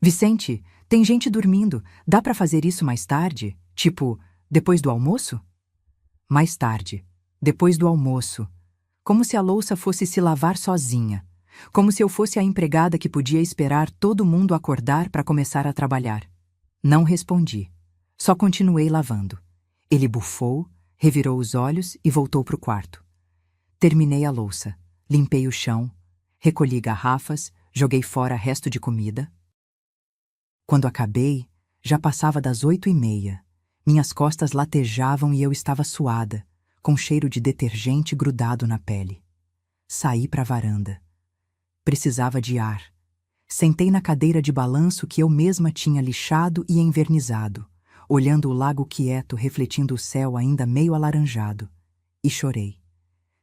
Vicente, tem gente dormindo. Dá para fazer isso mais tarde? Tipo, depois do almoço? Mais tarde, depois do almoço. Como se a louça fosse se lavar sozinha. Como se eu fosse a empregada que podia esperar todo mundo acordar para começar a trabalhar. Não respondi. Só continuei lavando. Ele bufou, revirou os olhos e voltou para o quarto. Terminei a louça, limpei o chão, recolhi garrafas, joguei fora resto de comida. Quando acabei, já passava das 8h30. Minhas costas latejavam e eu estava suada, com cheiro de detergente grudado na pele. Saí para a varanda. Precisava de ar. Sentei na cadeira de balanço que eu mesma tinha lixado e envernizado, olhando o lago quieto refletindo o céu ainda meio alaranjado, e chorei.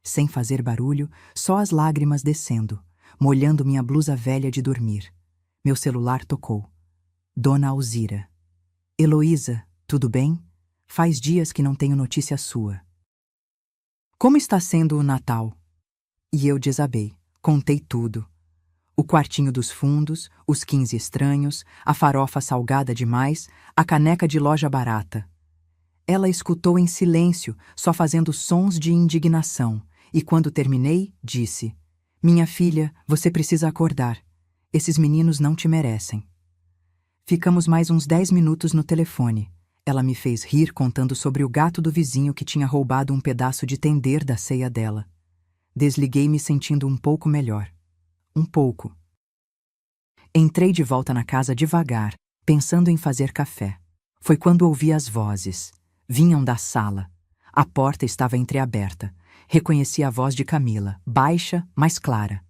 Sem fazer barulho, só as lágrimas descendo, molhando minha blusa velha de dormir. Meu celular tocou. Dona Alzira. Heloísa, tudo bem? Faz dias que não tenho notícia sua. Como está sendo o Natal? E eu desabei, contei tudo. O quartinho dos fundos, os 15 estranhos, a farofa salgada demais, a caneca de loja barata. Ela escutou em silêncio, só fazendo sons de indignação, e quando terminei, disse: Minha filha, você precisa acordar. Esses meninos não te merecem. Ficamos mais uns 10 minutos no telefone. Ela me fez rir contando sobre o gato do vizinho que tinha roubado um pedaço de tender da ceia dela. Desliguei-me sentindo um pouco melhor. Um pouco. Entrei de volta na casa devagar, pensando em fazer café. Foi quando ouvi as vozes. Vinham da sala. A porta estava entreaberta. Reconheci a voz de Camila, baixa, mas clara.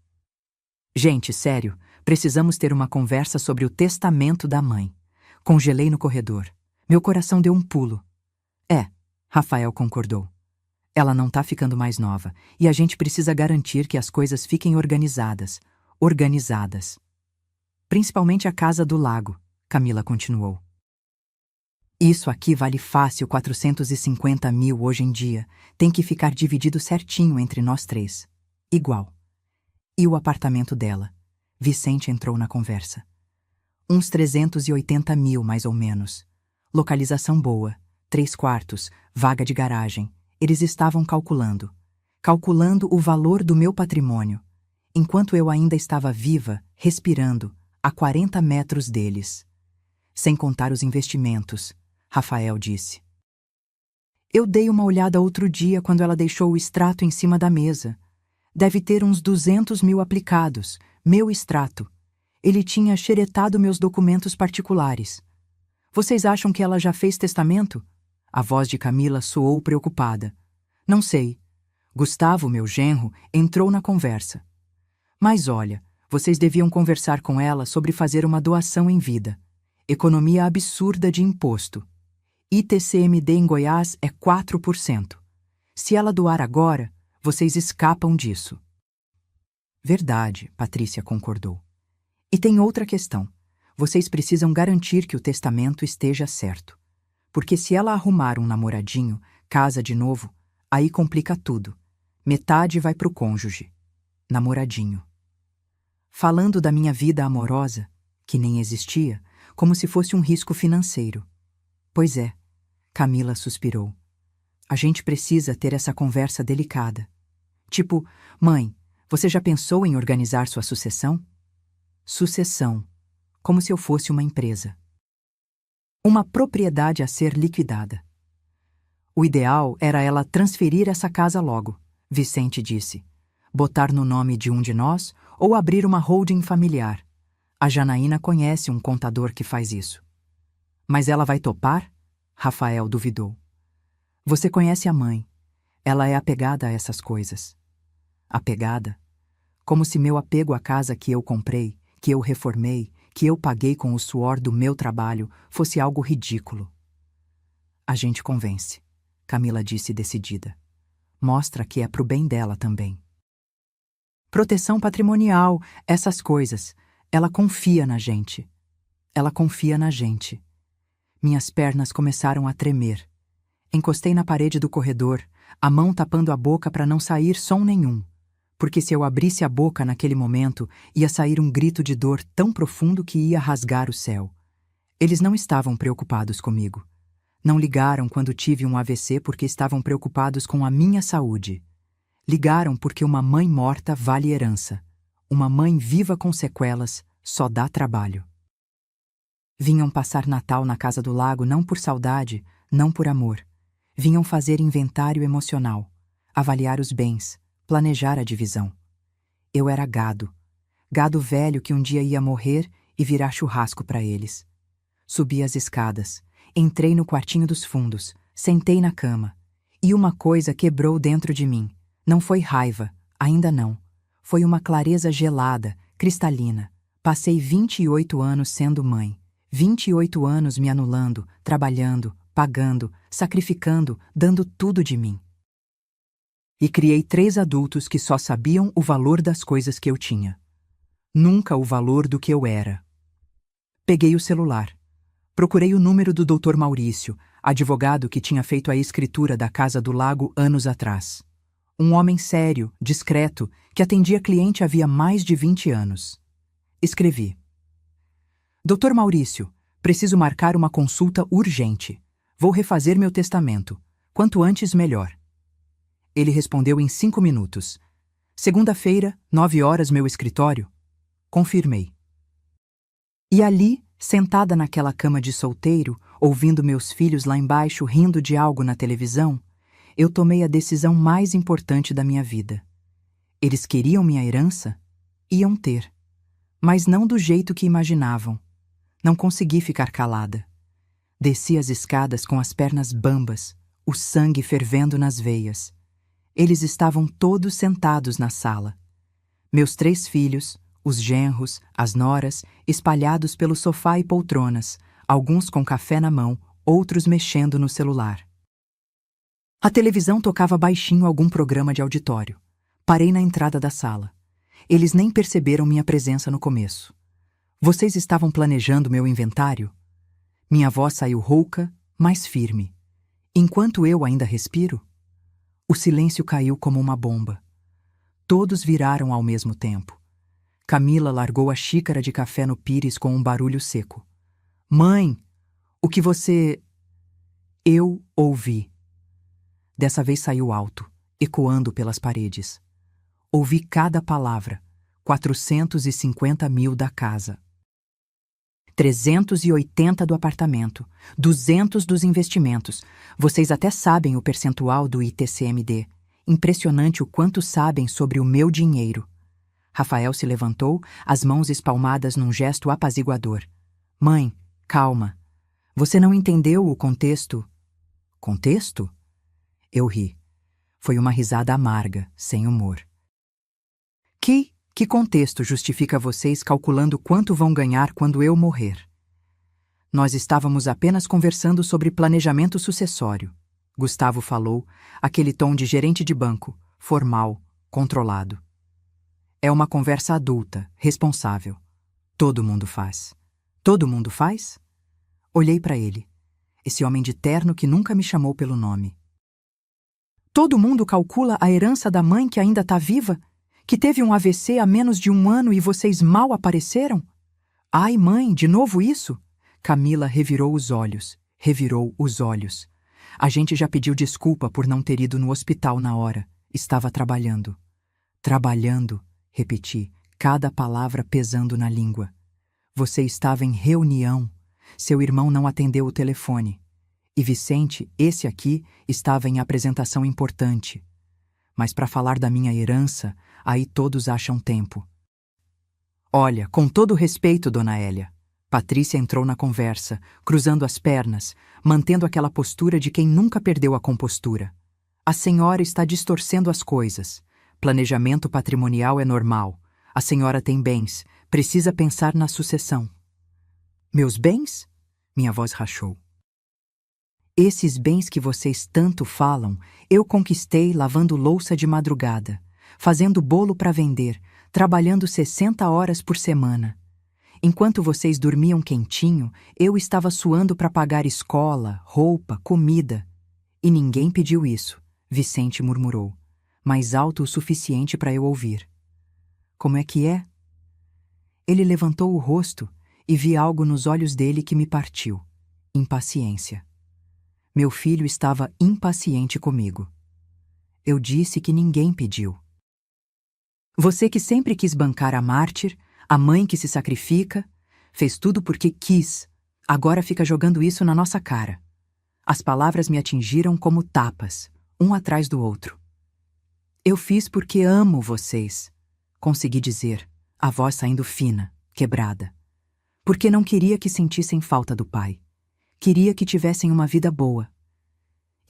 Gente, sério, precisamos ter uma conversa sobre o testamento da mãe. Congelei no corredor. Meu coração deu um pulo. Rafael concordou. Ela não tá ficando mais nova, e a gente precisa garantir que as coisas fiquem organizadas. Organizadas. Principalmente a casa do lago, Camila continuou. Isso aqui vale fácil 450 mil hoje em dia. Tem que ficar dividido certinho entre nós 3. Igual. E o apartamento dela? Vicente entrou na conversa. Uns 380 mil, mais ou menos. Localização boa, 3 quartos, vaga de garagem. Eles estavam calculando. Calculando o valor do meu patrimônio. Enquanto eu ainda estava viva, respirando, a 40 metros deles. Sem contar os investimentos, Rafael disse. Eu dei uma olhada outro dia quando ela deixou o extrato em cima da mesa. Deve ter uns 200 mil aplicados, meu extrato. Ele tinha xeretado meus documentos particulares. Vocês acham que ela já fez testamento? A voz de Camila soou preocupada. Não sei. Gustavo, meu genro, entrou na conversa. Mas olha, vocês deviam conversar com ela sobre fazer uma doação em vida. Economia absurda de imposto. ITCMD em Goiás é 4%. Se ela doar agora, vocês escapam disso. Verdade, Patrícia concordou. E tem outra questão. Vocês precisam garantir que o testamento esteja certo. Porque se ela arrumar um namoradinho, casa de novo, aí complica tudo. Metade vai pro cônjuge. Namoradinho. falando da minha vida amorosa, que nem existia, como se fosse um risco financeiro. Pois é, Camila suspirou. A gente precisa ter essa conversa delicada. Tipo, mãe, você já pensou em organizar sua sucessão? Sucessão, como se eu fosse uma empresa. Uma propriedade a ser liquidada. O ideal era ela transferir essa casa logo, Vicente disse. Botar no nome de um de nós ou abrir uma holding familiar. A Janaína conhece um contador que faz isso. Mas ela vai topar? Rafael duvidou. Você conhece a mãe. Ela é apegada a essas coisas. Apegada? Como se meu apego à casa que eu comprei, que eu reformei, que eu paguei com o suor do meu trabalho, fosse algo ridículo. A gente convence, Camila disse decidida. Mostra que é pro bem dela também. Proteção patrimonial, essas coisas. Ela confia na gente. Ela confia na gente. Minhas pernas começaram a tremer. Encostei na parede do corredor, a mão tapando a boca para não sair som nenhum. Porque se eu abrisse a boca naquele momento, ia sair um grito de dor tão profundo que ia rasgar o céu. Eles não estavam preocupados comigo. Não ligaram quando tive um AVC porque estavam preocupados com a minha saúde. Ligaram porque uma mãe morta vale herança. Uma mãe viva com sequelas só dá trabalho. Vinham passar Natal na Casa do Lago não por saudade, não por amor. Vinham fazer inventário emocional, avaliar os bens, planejar a divisão. Eu era gado. Gado velho que um dia ia morrer e virar churrasco para eles. Subi as escadas, entrei no quartinho dos fundos, sentei na cama. E uma coisa quebrou dentro de mim. Não foi raiva, ainda não. Foi uma clareza gelada, cristalina. Passei 28 anos sendo mãe. 28 anos me anulando, trabalhando, pagando, sacrificando, dando tudo de mim. E criei 3 adultos que só sabiam o valor das coisas que eu tinha. Nunca o valor do que eu era. Peguei o celular. Procurei o número do Dr. Maurício, advogado que tinha feito a escritura da Casa do Lago anos atrás. Um homem sério, discreto, que atendia cliente havia mais de 20 anos. Escrevi. Dr. Maurício, preciso marcar uma consulta urgente. Vou refazer meu testamento. Quanto antes, melhor. Ele respondeu em 5 minutos. Segunda-feira, 9 horas, meu escritório. Confirmei. E ali, sentada naquela cama de solteiro, ouvindo meus filhos lá embaixo rindo de algo na televisão, eu tomei a decisão mais importante da minha vida. Eles queriam minha herança? Iam ter. Mas não do jeito que imaginavam. Não consegui ficar calada. Desci as escadas com as pernas bambas, o sangue fervendo nas veias. Eles estavam todos sentados na sala. Meus 3 filhos, os genros, as noras, espalhados pelo sofá e poltronas, alguns com café na mão, outros mexendo no celular. A televisão tocava baixinho algum programa de auditório. Parei na entrada da sala. Eles nem perceberam minha presença no começo. Vocês estavam planejando meu inventário? Minha voz saiu rouca, mas firme. Enquanto eu ainda respiro? O silêncio caiu como uma bomba. Todos viraram ao mesmo tempo. Camila largou a xícara de café no pires com um barulho seco. Mãe, o que você... Eu ouvi. Dessa vez saiu alto, ecoando pelas paredes. Ouvi cada palavra. 450 mil da casa. 380 do apartamento. 200 dos investimentos. Vocês até sabem o percentual do ITCMD. Impressionante o quanto sabem sobre o meu dinheiro. Rafael se levantou, as mãos espalmadas num gesto apaziguador. Mãe, calma. Você não entendeu o contexto. Contexto? Eu ri. Foi uma risada amarga, sem humor. Que contexto justifica vocês calculando quanto vão ganhar quando eu morrer? Nós estávamos apenas conversando sobre planejamento sucessório. Gustavo falou, aquele tom de gerente de banco, formal, controlado. É uma conversa adulta, responsável. Todo mundo faz. Todo mundo faz? Olhei para ele, esse homem de terno que nunca me chamou pelo nome. Todo mundo calcula a herança da mãe que ainda está viva? Que teve um AVC há menos de 1 ano e vocês mal apareceram? Ai, mãe, de novo isso? Camila revirou os olhos. A gente já pediu desculpa por não ter ido no hospital na hora. Estava trabalhando. Trabalhando, repeti, cada palavra pesando na língua. Você estava em reunião. Seu irmão não atendeu o telefone. E Vicente, esse aqui, estava em apresentação importante. Mas para falar da minha herança, aí todos acham tempo. Olha, com todo respeito, dona Hélia. Patrícia entrou na conversa, cruzando as pernas, mantendo aquela postura de quem nunca perdeu a compostura. A senhora está distorcendo as coisas. Planejamento patrimonial é normal. A senhora tem bens. Precisa pensar na sucessão. Meus bens? Minha voz rachou. Esses bens que vocês tanto falam, eu conquistei lavando louça de madrugada, fazendo bolo para vender, trabalhando 60 horas por semana. Enquanto vocês dormiam quentinho, eu estava suando para pagar escola, roupa, comida. E ninguém pediu isso, Vicente murmurou, mais alto o suficiente para eu ouvir. Como é que é? Ele levantou o rosto e vi algo nos olhos dele que me partiu. Impaciência. Meu filho estava impaciente comigo. Eu disse que ninguém pediu. Você que sempre quis bancar a mártir, a mãe que se sacrifica, fez tudo porque quis, agora fica jogando isso na nossa cara. As palavras me atingiram como tapas, um atrás do outro. Eu fiz porque amo vocês, consegui dizer, a voz saindo fina, quebrada. Porque não queria que sentissem falta do pai. Queria que tivessem uma vida boa.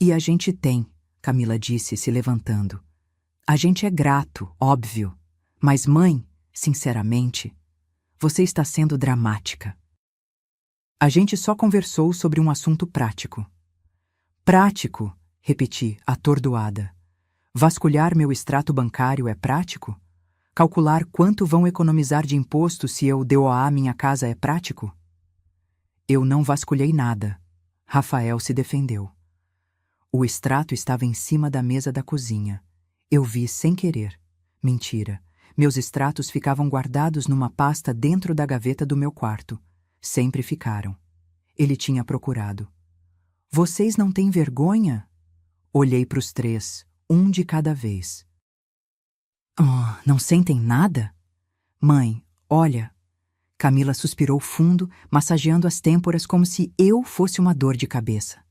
E a gente tem, Camila disse, se levantando. A gente é grato, óbvio. Mas, mãe, sinceramente, você está sendo dramática. A gente só conversou sobre um assunto prático. Prático, repeti, atordoada. Vasculhar meu extrato bancário é prático? Calcular quanto vão economizar de imposto se eu DOA minha casa é prático? Eu não vasculhei nada. Rafael se defendeu. O extrato estava em cima da mesa da cozinha. Eu vi sem querer. Mentira. Meus extratos ficavam guardados numa pasta dentro da gaveta do meu quarto. Sempre ficaram. Ele tinha procurado. Vocês não têm vergonha? Olhei para os três, um de cada vez. Oh, não sentem nada? Mãe, olha. Camila suspirou fundo, massageando as têmporas como se eu fosse uma dor de cabeça.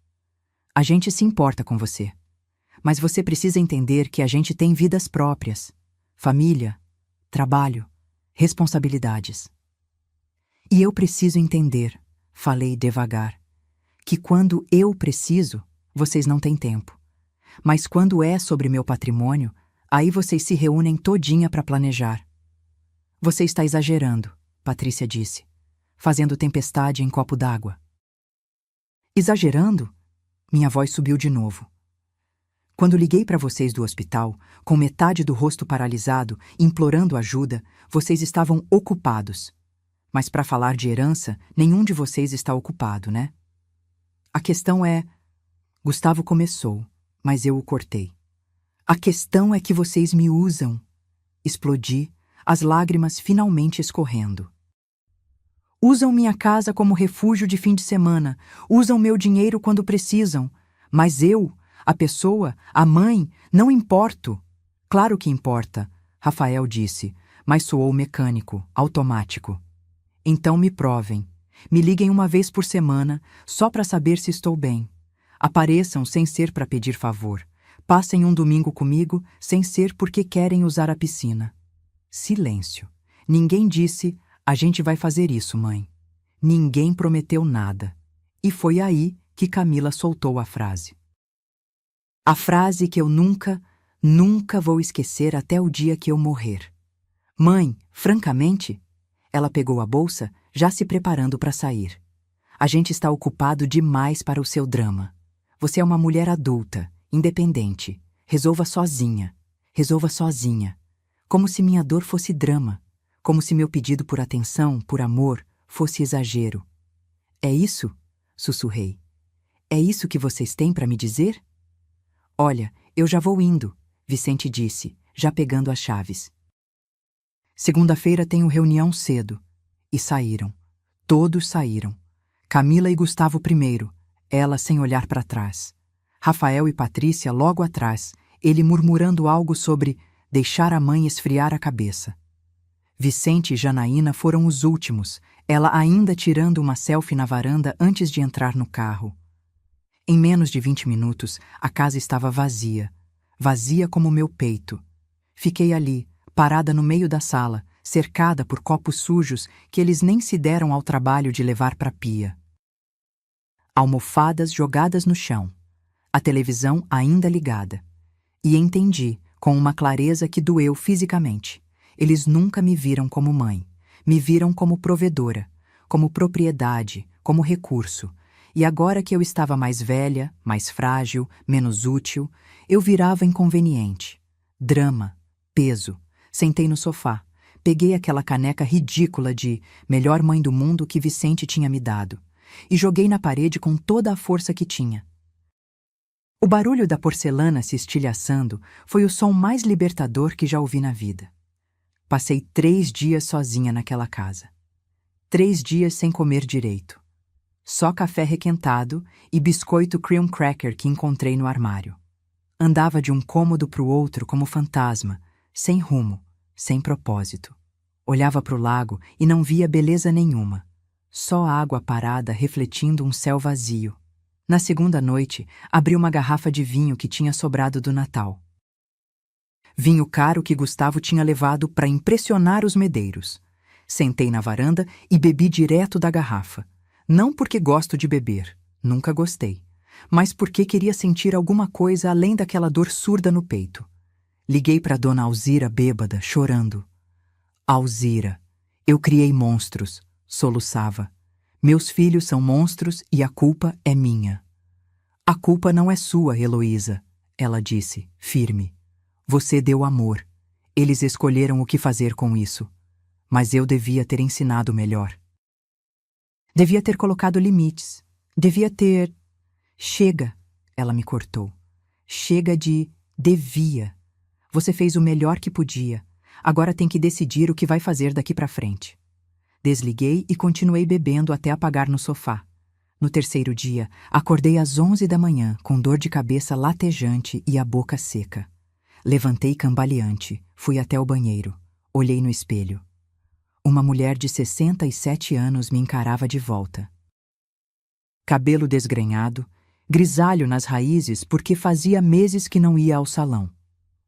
A gente se importa com você. Mas você precisa entender que a gente tem vidas próprias. Família, trabalho, responsabilidades. E eu preciso entender, falei devagar, que quando eu preciso, vocês não têm tempo. Mas quando é sobre meu patrimônio, aí vocês se reúnem todinha para planejar. Você está exagerando, Patrícia disse, fazendo tempestade em copo d'água. Exagerando? Minha voz subiu de novo. Quando liguei para vocês do hospital, com metade do rosto paralisado, implorando ajuda, vocês estavam ocupados. Mas para falar de herança, nenhum de vocês está ocupado, né? A questão é... Gustavo começou, mas eu o cortei. A questão é que vocês me usam. Explodi, as lágrimas finalmente escorrendo. Usam minha casa como refúgio de fim de semana, usam meu dinheiro quando precisam, mas eu, a pessoa, a mãe, não importo. Claro que importa, Rafael disse, mas soou mecânico, automático. Então me provem. Me liguem uma vez por semana, só para saber se estou bem. Apareçam sem ser para pedir favor. Passem um domingo comigo, sem ser porque querem usar a piscina. Silêncio. Ninguém disse, a gente vai fazer isso, mãe. Ninguém prometeu nada. E foi aí que Camila soltou a frase. A frase que eu nunca, nunca vou esquecer até o dia que eu morrer. Mãe, francamente... Ela pegou a bolsa, já se preparando para sair. A gente está ocupado demais para o seu drama. Você é uma mulher adulta, independente. Resolva sozinha. Resolva sozinha. Como se minha dor fosse drama. Como se meu pedido por atenção, por amor, fosse exagero. É isso? Sussurrei. É isso que vocês têm para me dizer? Olha, eu já vou indo, Vicente disse, já pegando as chaves. Segunda-feira tenho reunião cedo. E saíram. Todos saíram. Camila e Gustavo primeiro, ela sem olhar para trás. Rafael e Patrícia logo atrás, ele murmurando algo sobre deixar a mãe esfriar a cabeça. Vicente e Janaína foram os últimos, ela ainda tirando uma selfie na varanda antes de entrar no carro. Em menos de 20 minutos, a casa estava vazia. Vazia como meu peito. Fiquei ali, parada no meio da sala, cercada por copos sujos que eles nem se deram ao trabalho de levar para a pia. Almofadas jogadas no chão. A televisão ainda ligada. E entendi, com uma clareza que doeu fisicamente. Eles nunca me viram como mãe. Me viram como provedora, como propriedade, como recurso. E agora que eu estava mais velha, mais frágil, menos útil, eu virava inconveniente. Drama, peso. Sentei no sofá. Peguei aquela caneca ridícula de melhor mãe do mundo que Vicente tinha me dado e joguei na parede com toda a força que tinha. O barulho da porcelana se estilhaçando foi o som mais libertador que já ouvi na vida. Passei 3 dias sozinha naquela casa. 3 dias sem comer direito. Só café requentado e biscoito cream cracker que encontrei no armário. Andava de um cômodo para o outro como fantasma, sem rumo, sem propósito. Olhava para o lago e não via beleza nenhuma. Só água parada refletindo um céu vazio. Na segunda noite, abri uma garrafa de vinho que tinha sobrado do Natal. Vinho caro que Gustavo tinha levado para impressionar os medeiros. Sentei na varanda e bebi direto da garrafa. Não porque gosto de beber, nunca gostei, mas porque queria sentir alguma coisa além daquela dor surda no peito. Liguei para Dona Alzira bêbada, chorando. Alzira, eu criei monstros, soluçava. Meus filhos são monstros e a culpa é minha. A culpa não é sua, Heloísa, ela disse, firme. Você deu amor. Eles escolheram o que fazer com isso. Mas eu devia ter ensinado melhor. Devia ter colocado limites. Devia ter... Chega, ela me cortou. Chega de devia. Você fez o melhor que podia. Agora tem que decidir o que vai fazer daqui para frente. Desliguei e continuei bebendo até apagar no sofá. No terceiro dia, acordei às 11 da manhã, com dor de cabeça latejante e a boca seca. Levantei cambaleante, fui até o banheiro. Olhei no espelho. Uma mulher de 67 anos me encarava de volta. Cabelo desgrenhado, grisalho nas raízes porque fazia meses que não ia ao salão.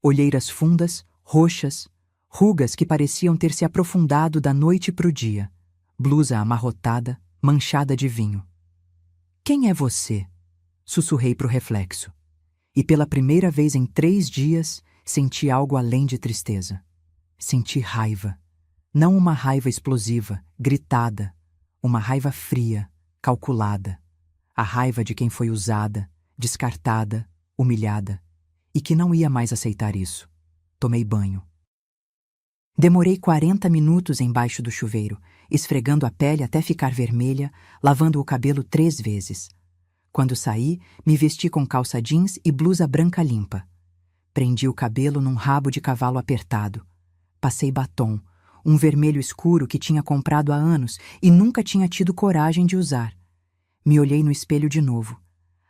Olheiras fundas, roxas, rugas que pareciam ter se aprofundado da noite pro dia. Blusa amarrotada, manchada de vinho. Quem é você? Sussurrei pro reflexo. E pela primeira vez em 3 dias, senti algo além de tristeza. Senti raiva. Não uma raiva explosiva, gritada. Uma raiva fria, calculada. A raiva de quem foi usada, descartada, humilhada. E que não ia mais aceitar isso. Tomei banho. Demorei 40 minutos embaixo do chuveiro, esfregando a pele até ficar vermelha, lavando o cabelo 3 vezes. Quando saí, me vesti com calça jeans e blusa branca limpa. Prendi o cabelo num rabo de cavalo apertado. Passei batom, um vermelho escuro que tinha comprado há anos e nunca tinha tido coragem de usar. Me olhei no espelho de novo.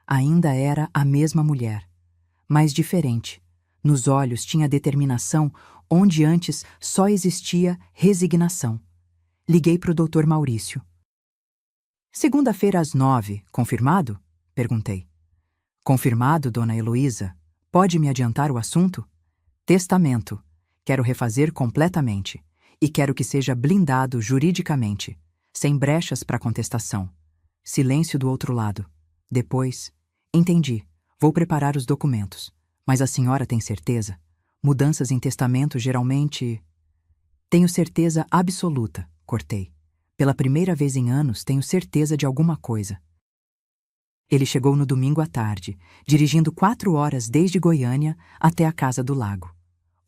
Ainda era a mesma mulher, mas diferente. Nos olhos tinha determinação onde antes só existia resignação. Liguei para o Dr. Maurício. Segunda-feira às 9, confirmado? Perguntei. Confirmado, dona Heloísa. Pode me adiantar o assunto? Testamento. Quero refazer completamente. E quero que seja blindado juridicamente, sem brechas para contestação. Silêncio do outro lado. Depois, entendi. Vou preparar os documentos. Mas a senhora tem certeza? Mudanças em testamento geralmente... Tenho certeza absoluta, cortei. Pela primeira vez em anos, tenho certeza de alguma coisa. Ele chegou no domingo à tarde, dirigindo 4 horas desde Goiânia até a casa do lago.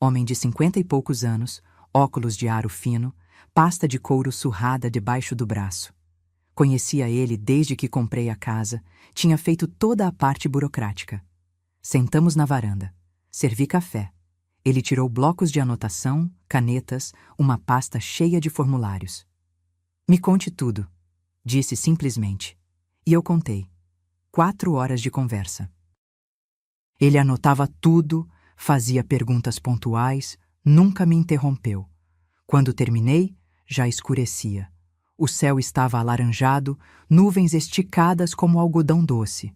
Homem de 50 e poucos anos, óculos de aro fino, pasta de couro surrada debaixo do braço. Conhecia ele desde que comprei a casa, tinha feito toda a parte burocrática. Sentamos na varanda. Servi café. Ele tirou blocos de anotação, canetas, uma pasta cheia de formulários. Me conte tudo, disse simplesmente. E eu contei. 4 horas de conversa. Ele anotava tudo, fazia perguntas pontuais, nunca me interrompeu. Quando terminei, já escurecia. O céu estava alaranjado, nuvens esticadas como algodão doce.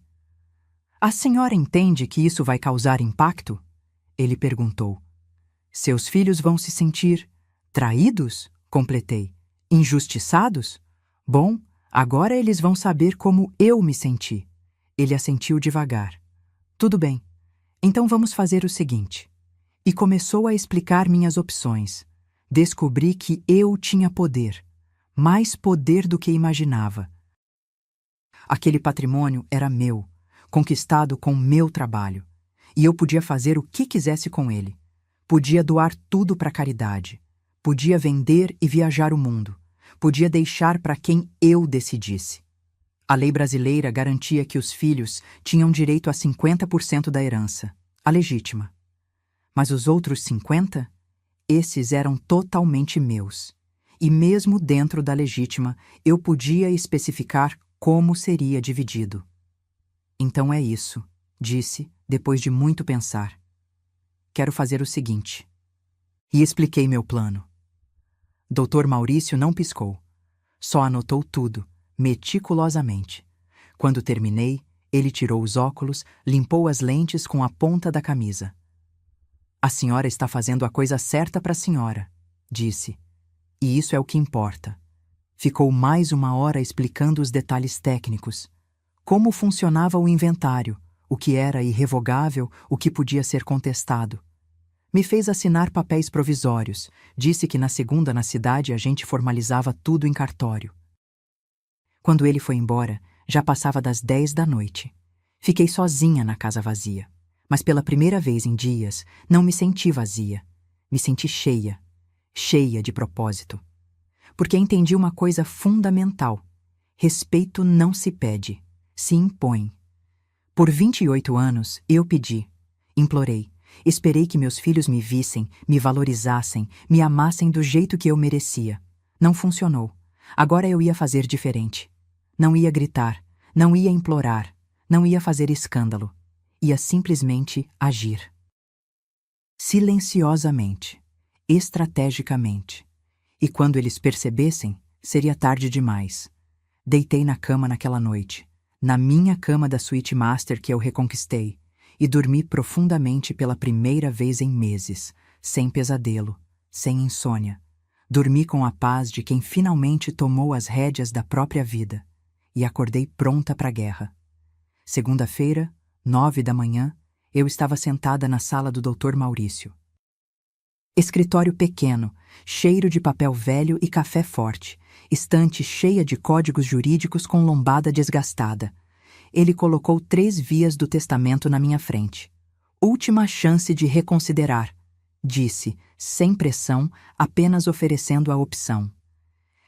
A senhora entende que isso vai causar impacto? Ele perguntou. Seus filhos vão se sentir traídos? Completei. Injustiçados? Bom, agora eles vão saber como eu me senti. Ele assentiu devagar. Tudo bem, então vamos fazer o seguinte. E começou a explicar minhas opções. Descobri que eu tinha poder, mais poder do que imaginava. Aquele patrimônio era meu, conquistado com meu trabalho, e eu podia fazer o que quisesse com ele. Podia doar tudo para a caridade, podia vender e viajar o mundo, podia deixar para quem eu decidisse. A lei brasileira garantia que os filhos tinham direito a 50% da herança, a legítima. Mas os outros 50%? Esses eram totalmente meus. E mesmo dentro da legítima, eu podia especificar como seria dividido. Então é isso, disse, depois de muito pensar. Quero fazer o seguinte. E expliquei meu plano. Dr. Maurício não piscou. Só anotou tudo, meticulosamente. Quando terminei, ele tirou os óculos, limpou as lentes com a ponta da camisa. A senhora está fazendo a coisa certa para a senhora, disse. E isso é o que importa. Ficou mais 1 hora explicando os detalhes técnicos. Como funcionava o inventário, o que era irrevogável, o que podia ser contestado. Me fez assinar papéis provisórios. Disse que na segunda na cidade a gente formalizava tudo em cartório. Quando ele foi embora, já passava das 10 da noite. Fiquei sozinha na casa vazia. Mas pela primeira vez em dias, não me senti vazia. Me senti cheia. Cheia de propósito. Porque entendi uma coisa fundamental. Respeito não se pede, se impõe. Por 28 anos, eu pedi, implorei, esperei que meus filhos me vissem, me valorizassem, me amassem do jeito que eu merecia. Não funcionou. Agora eu ia fazer diferente. Não ia gritar, não ia implorar, não ia fazer escândalo. Ia simplesmente agir. Silenciosamente, estrategicamente. E quando eles percebessem, seria tarde demais. Deitei na cama naquela noite, na minha cama da suíte master que eu reconquistei, e dormi profundamente pela primeira vez em meses, sem pesadelo, sem insônia. Dormi com a paz de quem finalmente tomou as rédeas da própria vida, e acordei pronta para a guerra. Segunda-feira, 9 da manhã, eu estava sentada na sala do Dr. Maurício. Escritório pequeno, cheiro de papel velho e café forte, estante cheia de códigos jurídicos com lombada desgastada. Ele colocou 3 vias do testamento na minha frente. Última chance de reconsiderar, disse, sem pressão, apenas oferecendo a opção.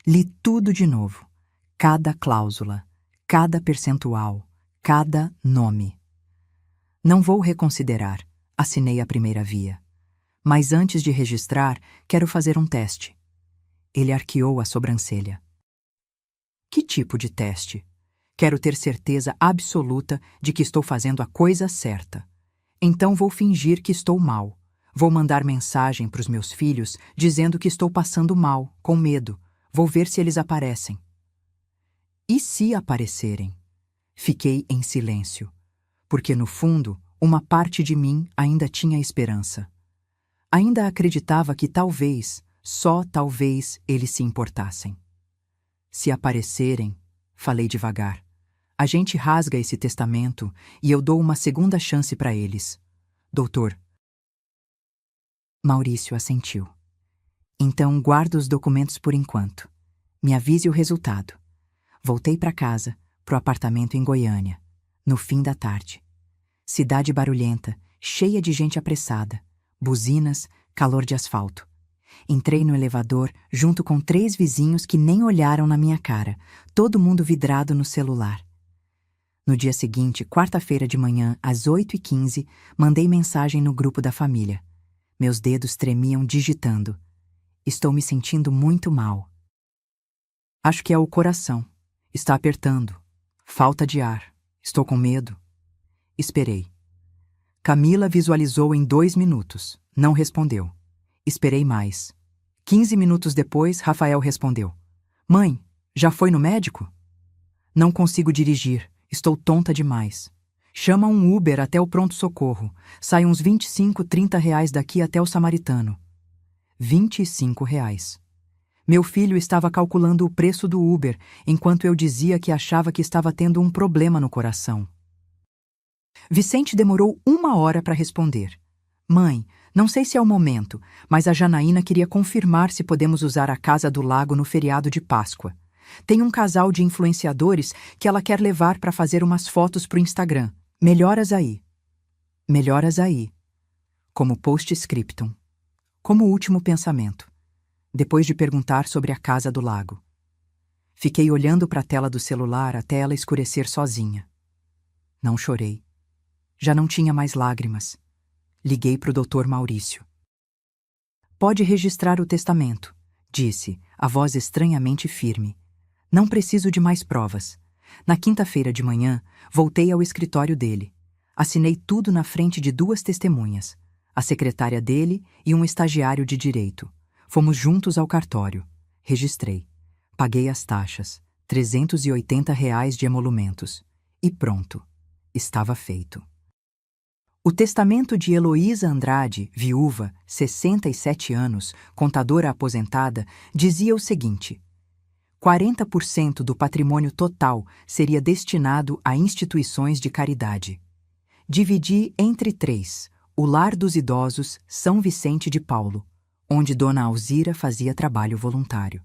Li tudo de novo. Cada cláusula, cada percentual, cada nome. Não vou reconsiderar, assinei a primeira via. Mas antes de registrar, quero fazer um teste. Ele arqueou a sobrancelha. Que tipo de teste? Quero ter certeza absoluta de que estou fazendo a coisa certa. Então vou fingir que estou mal. Vou mandar mensagem para os meus filhos dizendo que estou passando mal, com medo. Vou ver se eles aparecem. E se aparecerem? Fiquei em silêncio. Porque, no fundo, uma parte de mim ainda tinha esperança. Ainda acreditava que talvez, só talvez, eles se importassem. Se aparecerem, falei devagar, a gente rasga esse testamento e eu dou uma segunda chance para eles. Doutor. Maurício assentiu. Então guardo os documentos por enquanto. Me avise o resultado. Voltei para casa, pro apartamento em Goiânia, no fim da tarde. Cidade barulhenta, cheia de gente apressada, buzinas, calor de asfalto. Entrei no elevador junto com 3 vizinhos que nem olharam na minha cara, todo mundo vidrado no celular. No dia seguinte, quarta-feira de manhã, às 8h15, mandei mensagem no grupo da família. Meus dedos tremiam digitando. Estou me sentindo muito mal. Acho que é o coração. Está apertando. Falta de ar. Estou com medo. Esperei. Camila visualizou em 2 minutos. Não respondeu. Esperei mais. 15 minutos depois, Rafael respondeu. Mãe, já foi no médico? Não consigo dirigir. Estou tonta demais. Chama um Uber até o pronto-socorro. Sai uns 25, 30 reais daqui até o Samaritano. 25 reais. Meu filho estava calculando o preço do Uber, enquanto eu dizia que achava que estava tendo um problema no coração. Vicente demorou 1 hora para responder. Mãe, não sei se é o momento, mas a Janaína queria confirmar se podemos usar a Casa do Lago no feriado de Páscoa. Tem um casal de influenciadores que ela quer levar para fazer umas fotos pro Instagram. Melhoras aí. Melhoras aí. Como post-scriptum. Como último pensamento. Depois de perguntar sobre a Casa do Lago. Fiquei olhando para a tela do celular até ela escurecer sozinha. Não chorei. Já não tinha mais lágrimas. Liguei para o Dr. Maurício. Pode registrar o testamento, disse, a voz estranhamente firme. Não preciso de mais provas. Na quinta-feira de manhã, voltei ao escritório dele. Assinei tudo na frente de 2 testemunhas, a secretária dele e um estagiário de direito. Fomos juntos ao cartório. Registrei. Paguei as taxas, R$ 380 de emolumentos. E pronto. Estava feito. O testamento de Heloísa Andrade, viúva, 67 anos, contadora aposentada, dizia o seguinte: 40% do patrimônio total seria destinado a instituições de caridade. Dividi entre 3, o Lar dos Idosos São Vicente de Paulo, onde Dona Alzira fazia trabalho voluntário.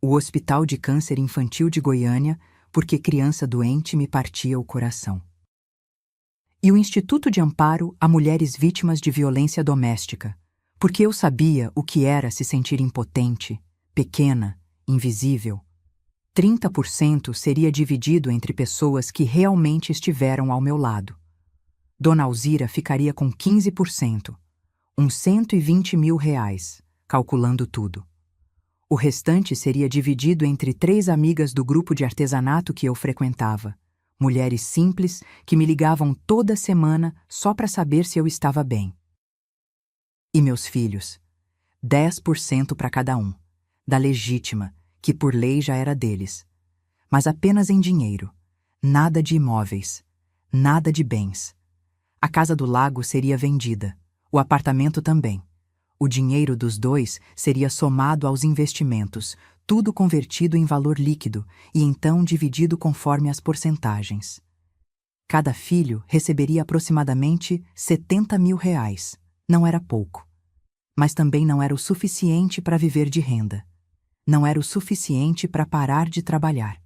O Hospital de Câncer Infantil de Goiânia, porque criança doente me partia o coração. E o Instituto de Amparo a Mulheres Vítimas de Violência Doméstica, porque eu sabia o que era se sentir impotente, pequena, invisível. 30% seria dividido entre pessoas que realmente estiveram ao meu lado. Dona Alzira ficaria com 15%, uns R$ 120 mil, calculando tudo. O restante seria dividido entre 3 amigas do grupo de artesanato que eu frequentava, mulheres simples que me ligavam toda semana só para saber se eu estava bem. E meus filhos? 10% para cada um, da legítima, que por lei já era deles. Mas apenas em dinheiro, nada de imóveis, nada de bens. A Casa do Lago seria vendida, o apartamento também. O dinheiro dos 2 seria somado aos investimentos, tudo convertido em valor líquido e então dividido conforme as porcentagens. Cada filho receberia aproximadamente R$ 70 mil. Não era pouco. Mas também não era o suficiente para viver de renda. Não era o suficiente para parar de trabalhar.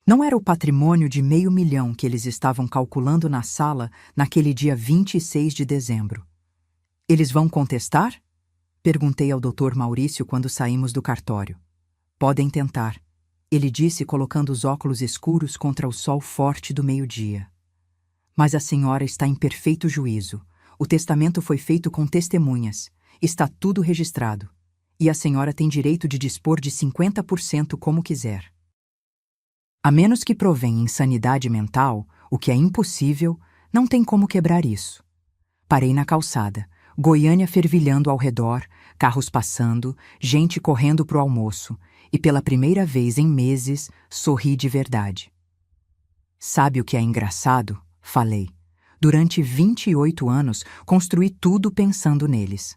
Não era o patrimônio de R$ 500.000 que eles estavam calculando na sala naquele dia 26 de dezembro. Eles vão contestar? Perguntei ao Dr. Maurício quando saímos do cartório. Podem tentar, ele disse colocando os óculos escuros contra o sol forte do meio-dia. Mas a senhora está em perfeito juízo. O testamento foi feito com testemunhas. Está tudo registrado. E a senhora tem direito de dispor de 50% como quiser. A menos que provenha insanidade mental, o que é impossível, não tem como quebrar isso. Parei na calçada. Goiânia fervilhando ao redor, carros passando, gente correndo pro almoço, e pela primeira vez em meses, sorri de verdade. Sabe o que é engraçado? Falei. Durante 28 anos, construí tudo pensando neles.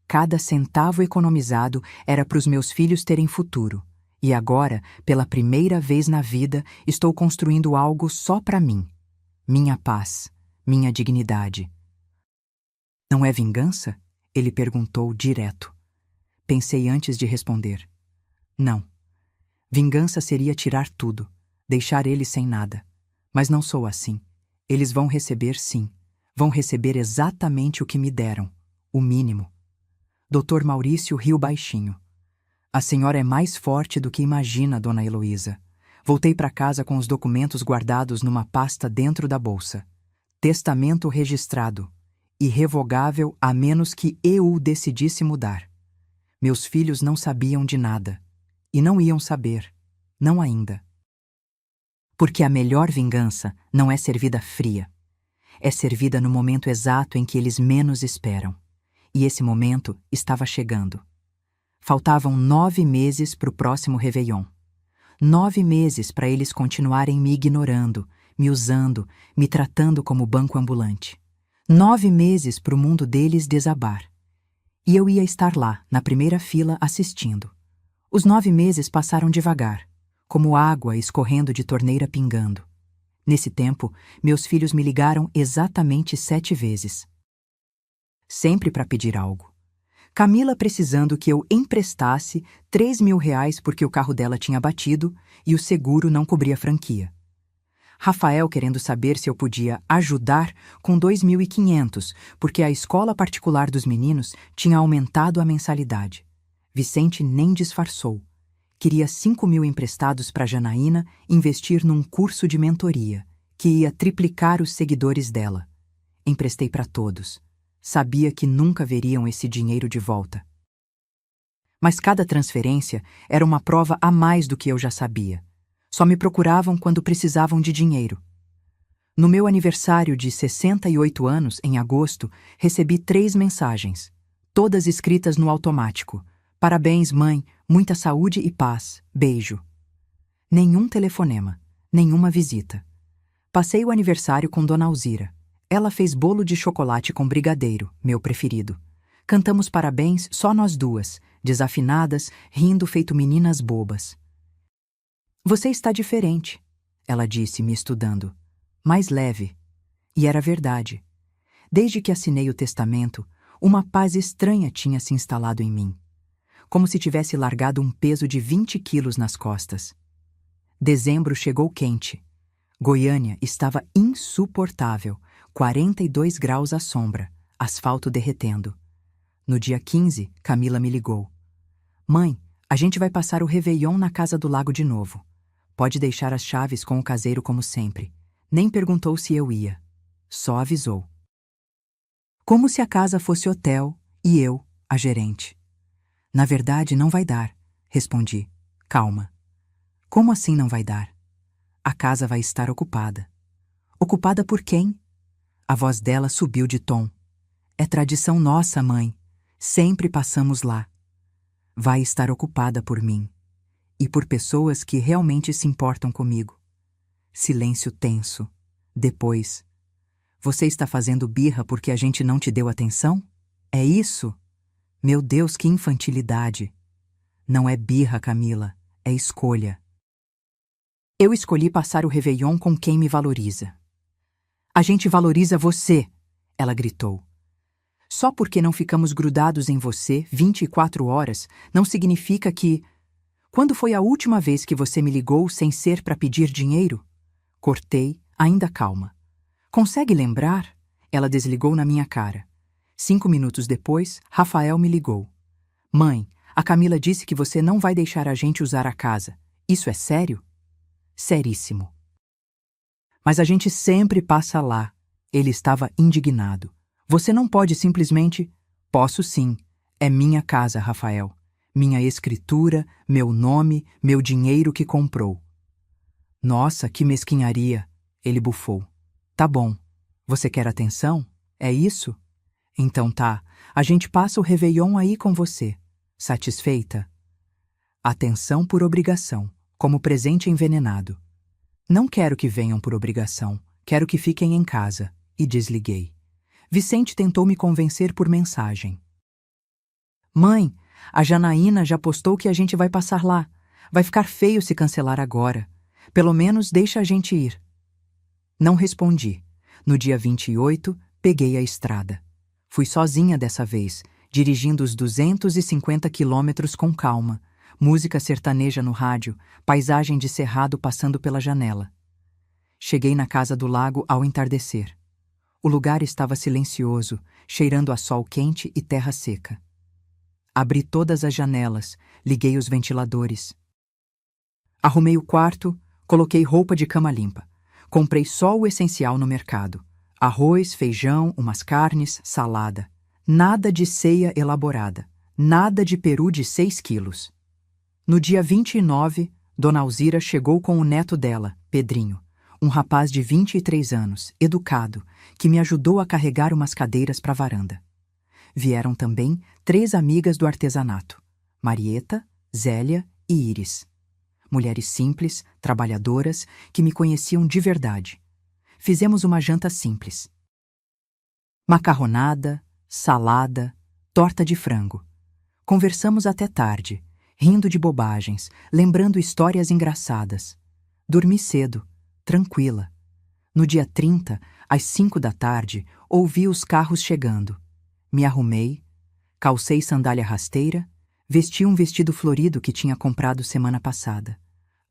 Cada centavo economizado era para os meus filhos terem futuro. E agora, pela primeira vez na vida, estou construindo algo só para mim. Minha paz, minha dignidade. Não é vingança? Ele perguntou direto. Pensei antes de responder. Não. Vingança seria tirar tudo, deixar eles sem nada. Mas não sou assim. Eles vão receber, sim. Vão receber exatamente o que me deram, o mínimo. Dr. Maurício riu baixinho. A senhora é mais forte do que imagina, dona Heloísa. Voltei para casa com os documentos guardados numa pasta dentro da bolsa. Testamento registrado. irrevogável a menos que eu decidisse mudar. Meus filhos não sabiam de nada. E não iam saber. Não ainda. Porque a melhor vingança não é servida fria. É servida no momento exato em que eles menos esperam. E esse momento estava chegando. Faltavam 9 meses para o próximo Réveillon. 9 meses para eles continuarem me ignorando, me usando, me tratando como banco ambulante. 9 meses para o mundo deles desabar. E eu ia estar lá, na primeira fila, assistindo. Os 9 meses passaram devagar, como água escorrendo de torneira pingando. Nesse tempo, meus filhos me ligaram exatamente 7 vezes. Sempre para pedir algo. Camila precisando que eu emprestasse R$ 3.000 porque o carro dela tinha batido e o seguro não cobria a franquia. Rafael querendo saber se eu podia ajudar com 2.500, porque a escola particular dos meninos tinha aumentado a mensalidade. Vicente nem disfarçou. Queria 5.000 emprestados para Janaína investir num curso de mentoria, que ia triplicar os seguidores dela. Emprestei para todos. Sabia que nunca veriam esse dinheiro de volta. Mas cada transferência era uma prova a mais do que eu já sabia. Só me procuravam quando precisavam de dinheiro. No meu aniversário de 68 anos, em agosto, recebi 3 mensagens, todas escritas no automático. Parabéns, mãe, muita saúde e paz, beijo. Nenhum telefonema, nenhuma visita. Passei o aniversário com Dona Alzira. Ela fez bolo de chocolate com brigadeiro, meu preferido. Cantamos parabéns só nós duas, desafinadas, rindo feito meninas bobas. Você está diferente, ela disse, me estudando. Mais leve. E era verdade. Desde que assinei o testamento, uma paz estranha tinha se instalado em mim. Como se tivesse largado um peso de 20 quilos nas costas. Dezembro chegou quente. Goiânia estava insuportável, 42 graus à sombra, asfalto derretendo. No dia 15, Camila me ligou. Mãe, a gente vai passar o Réveillon na casa do lago de novo. Pode deixar as chaves com o caseiro como sempre. Nem perguntou se eu ia. Só avisou. Como se a casa fosse hotel e eu, a gerente. Na verdade, não vai dar, respondi. Calma. Como assim não vai dar? A casa vai estar ocupada. Ocupada por quem? A voz dela subiu de tom. É tradição nossa, mãe. Sempre passamos lá. Vai estar ocupada por mim. E por pessoas que realmente se importam comigo. Silêncio tenso. Depois. Você está fazendo birra porque a gente não te deu atenção? É isso? Meu Deus, que infantilidade. Não é birra, Camila. É escolha. Eu escolhi passar o Réveillon com quem me valoriza. A gente valoriza você, ela gritou. Só porque não ficamos grudados em você 24 horas, não significa que... Quando foi a última vez que você me ligou sem ser para pedir dinheiro? Cortei, ainda calma. Consegue lembrar? Ela desligou na minha cara. 5 minutos depois, Rafael me ligou. Mãe, a Camila disse que você não vai deixar a gente usar a casa. Isso é sério? Seríssimo. Mas a gente sempre passa lá. Ele estava indignado. Você não pode simplesmente... Posso sim. É minha casa, Rafael. Minha escritura, meu nome, meu dinheiro que comprou. Nossa, que mesquinharia, ele bufou. Tá bom. Você quer atenção? É isso? Então tá, a gente passa o Réveillon aí com você. Satisfeita? Atenção por obrigação, como presente envenenado. Não quero que venham por obrigação, quero que fiquem em casa. E desliguei. Vicente tentou me convencer por mensagem. Mãe, a Janaína já postou que a gente vai passar lá. Vai ficar feio se cancelar agora. Pelo menos deixa a gente ir. Não respondi. No dia 28, peguei a estrada. Fui sozinha dessa vez, dirigindo os 250 quilômetros com calma. Música sertaneja no rádio, paisagem de cerrado passando pela janela. Cheguei na casa do lago ao entardecer. O lugar estava silencioso, cheirando a sol quente e terra seca. Abri todas as janelas, liguei os ventiladores. Arrumei o quarto, coloquei roupa de cama limpa. Comprei só o essencial no mercado. Arroz, feijão, umas carnes, salada. Nada de ceia elaborada. Nada de peru de 6 quilos. No dia 29, Dona Alzira chegou com o neto dela, Pedrinho, um rapaz de 23 anos, educado, que me ajudou a carregar umas cadeiras para a varanda. Vieram também 3 amigas do artesanato, Marieta, Zélia e Íris. Mulheres simples, trabalhadoras, que me conheciam de verdade. Fizemos uma janta simples. Macarronada, salada, torta de frango. Conversamos até tarde, rindo de bobagens, lembrando histórias engraçadas. Dormi cedo, tranquila. No dia 30, às 5 da tarde, ouvi os carros chegando. Me arrumei, calcei sandália rasteira, vesti um vestido florido que tinha comprado semana passada.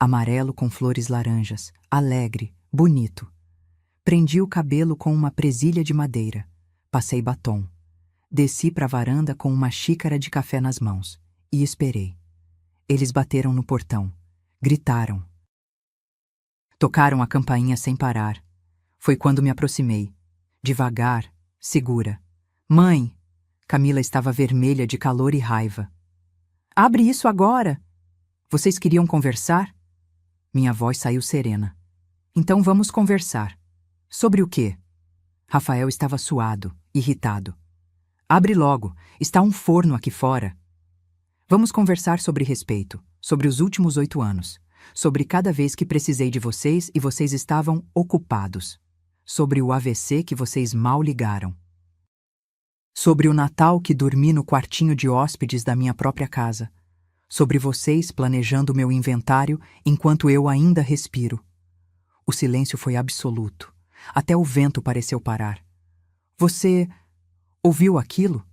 Amarelo com flores laranjas, alegre, bonito. Prendi o cabelo com uma presilha de madeira. Passei batom. Desci para a varanda com uma xícara de café nas mãos e esperei. Eles bateram no portão. Gritaram. Tocaram a campainha sem parar. Foi quando me aproximei. Devagar, segura. Mãe! Camila estava vermelha de calor e raiva. Abre isso agora! Vocês queriam conversar? Minha voz saiu serena. Então vamos conversar. Sobre o quê? Rafael estava suado, irritado. Abre logo, está um forno aqui fora. Vamos conversar sobre respeito, sobre os últimos 8 anos, sobre cada vez que precisei de vocês e vocês estavam ocupados, sobre o AVC que vocês mal ligaram, sobre o Natal que dormi no quartinho de hóspedes da minha própria casa, sobre vocês planejando meu inventário enquanto eu ainda respiro. O silêncio foi absoluto. Até o vento pareceu parar. Você ouviu aquilo?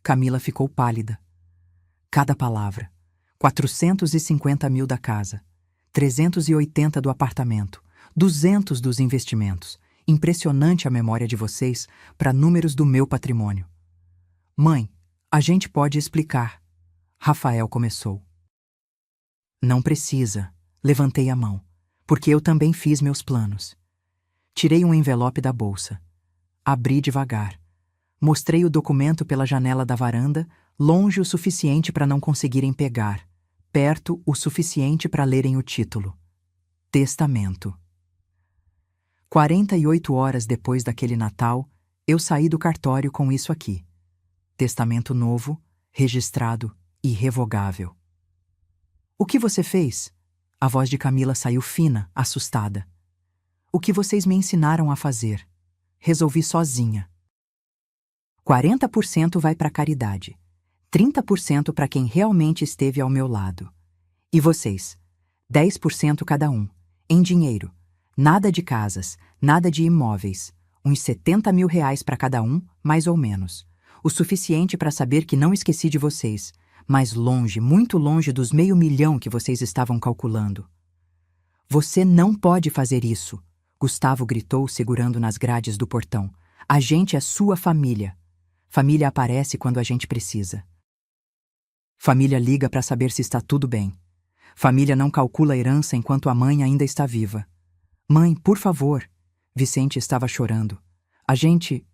Camila ficou pálida. Cada palavra. 450 mil da casa, 380 do apartamento, 200 dos investimentos. Impressionante a memória de vocês para números do meu patrimônio. Mãe, a gente pode explicar. Rafael começou. Não precisa. Levantei a mão, porque eu também fiz meus planos. Tirei um envelope da bolsa. Abri devagar. Mostrei o documento pela janela da varanda, longe o suficiente para não conseguirem pegar, perto o suficiente para lerem o título. Testamento. 48 horas depois daquele Natal, eu saí do cartório com isso aqui. Testamento novo, registrado, irrevogável. O que você fez? A voz de Camila saiu fina, assustada. O que vocês me ensinaram a fazer? Resolvi sozinha. 40% vai para caridade, 30% para quem realmente esteve ao meu lado. E vocês? 10% cada um, em dinheiro. Nada de casas, nada de imóveis. Uns 70 mil reais para cada um, mais ou menos. O suficiente para saber que não esqueci de vocês, mas longe, muito longe dos 500 mil que vocês estavam calculando. Você não pode fazer isso, Gustavo gritou segurando nas grades do portão. A gente é sua família. Família aparece quando a gente precisa. Família liga para saber se está tudo bem. Família não calcula a herança enquanto a mãe ainda está viva. Mãe, por favor. Vicente estava chorando. A gente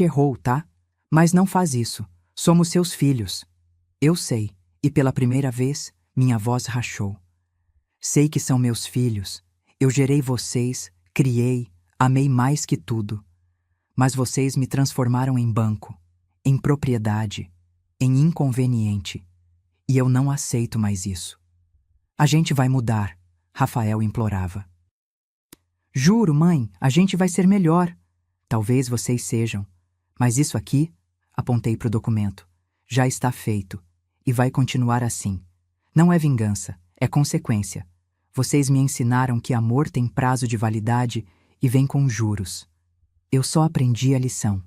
errou, tá? Mas não faz isso. Somos seus filhos. Eu sei, e pela primeira vez, minha voz rachou. Sei que são meus filhos. Eu gerei vocês, criei, amei mais que tudo. Mas vocês me transformaram em banco, em propriedade, em inconveniente. E eu não aceito mais isso. A gente vai mudar, Rafael implorava. Juro, mãe, a gente vai ser melhor. Talvez vocês sejam. Mas isso aqui, apontei para o documento, já está feito. E vai continuar assim. Não é vingança, é consequência. Vocês me ensinaram que amor tem prazo de validade e vem com juros. Eu só aprendi a lição.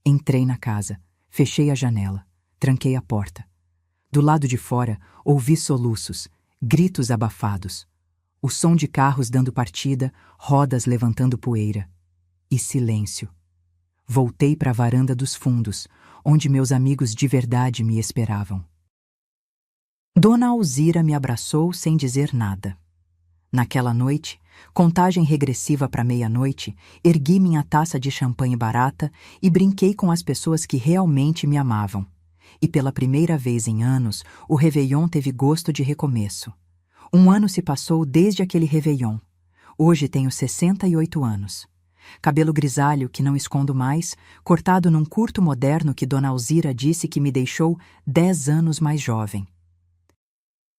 Entrei na casa, fechei a janela, tranquei a porta. Do lado de fora, ouvi soluços, gritos abafados. O som de carros dando partida, rodas levantando poeira. E silêncio. Voltei para a varanda dos fundos, onde meus amigos de verdade me esperavam. Dona Alzira me abraçou sem dizer nada. Naquela noite, Contagem regressiva para meia-noite, ergui minha taça de champanhe barata e brinquei com as pessoas que realmente me amavam. E pela primeira vez em anos, o Réveillon teve gosto de recomeço. Um ano se passou desde aquele Réveillon. Hoje tenho 68 anos. Cabelo grisalho que não escondo mais, cortado num curto moderno que Dona Alzira disse que me deixou 10 anos mais jovem.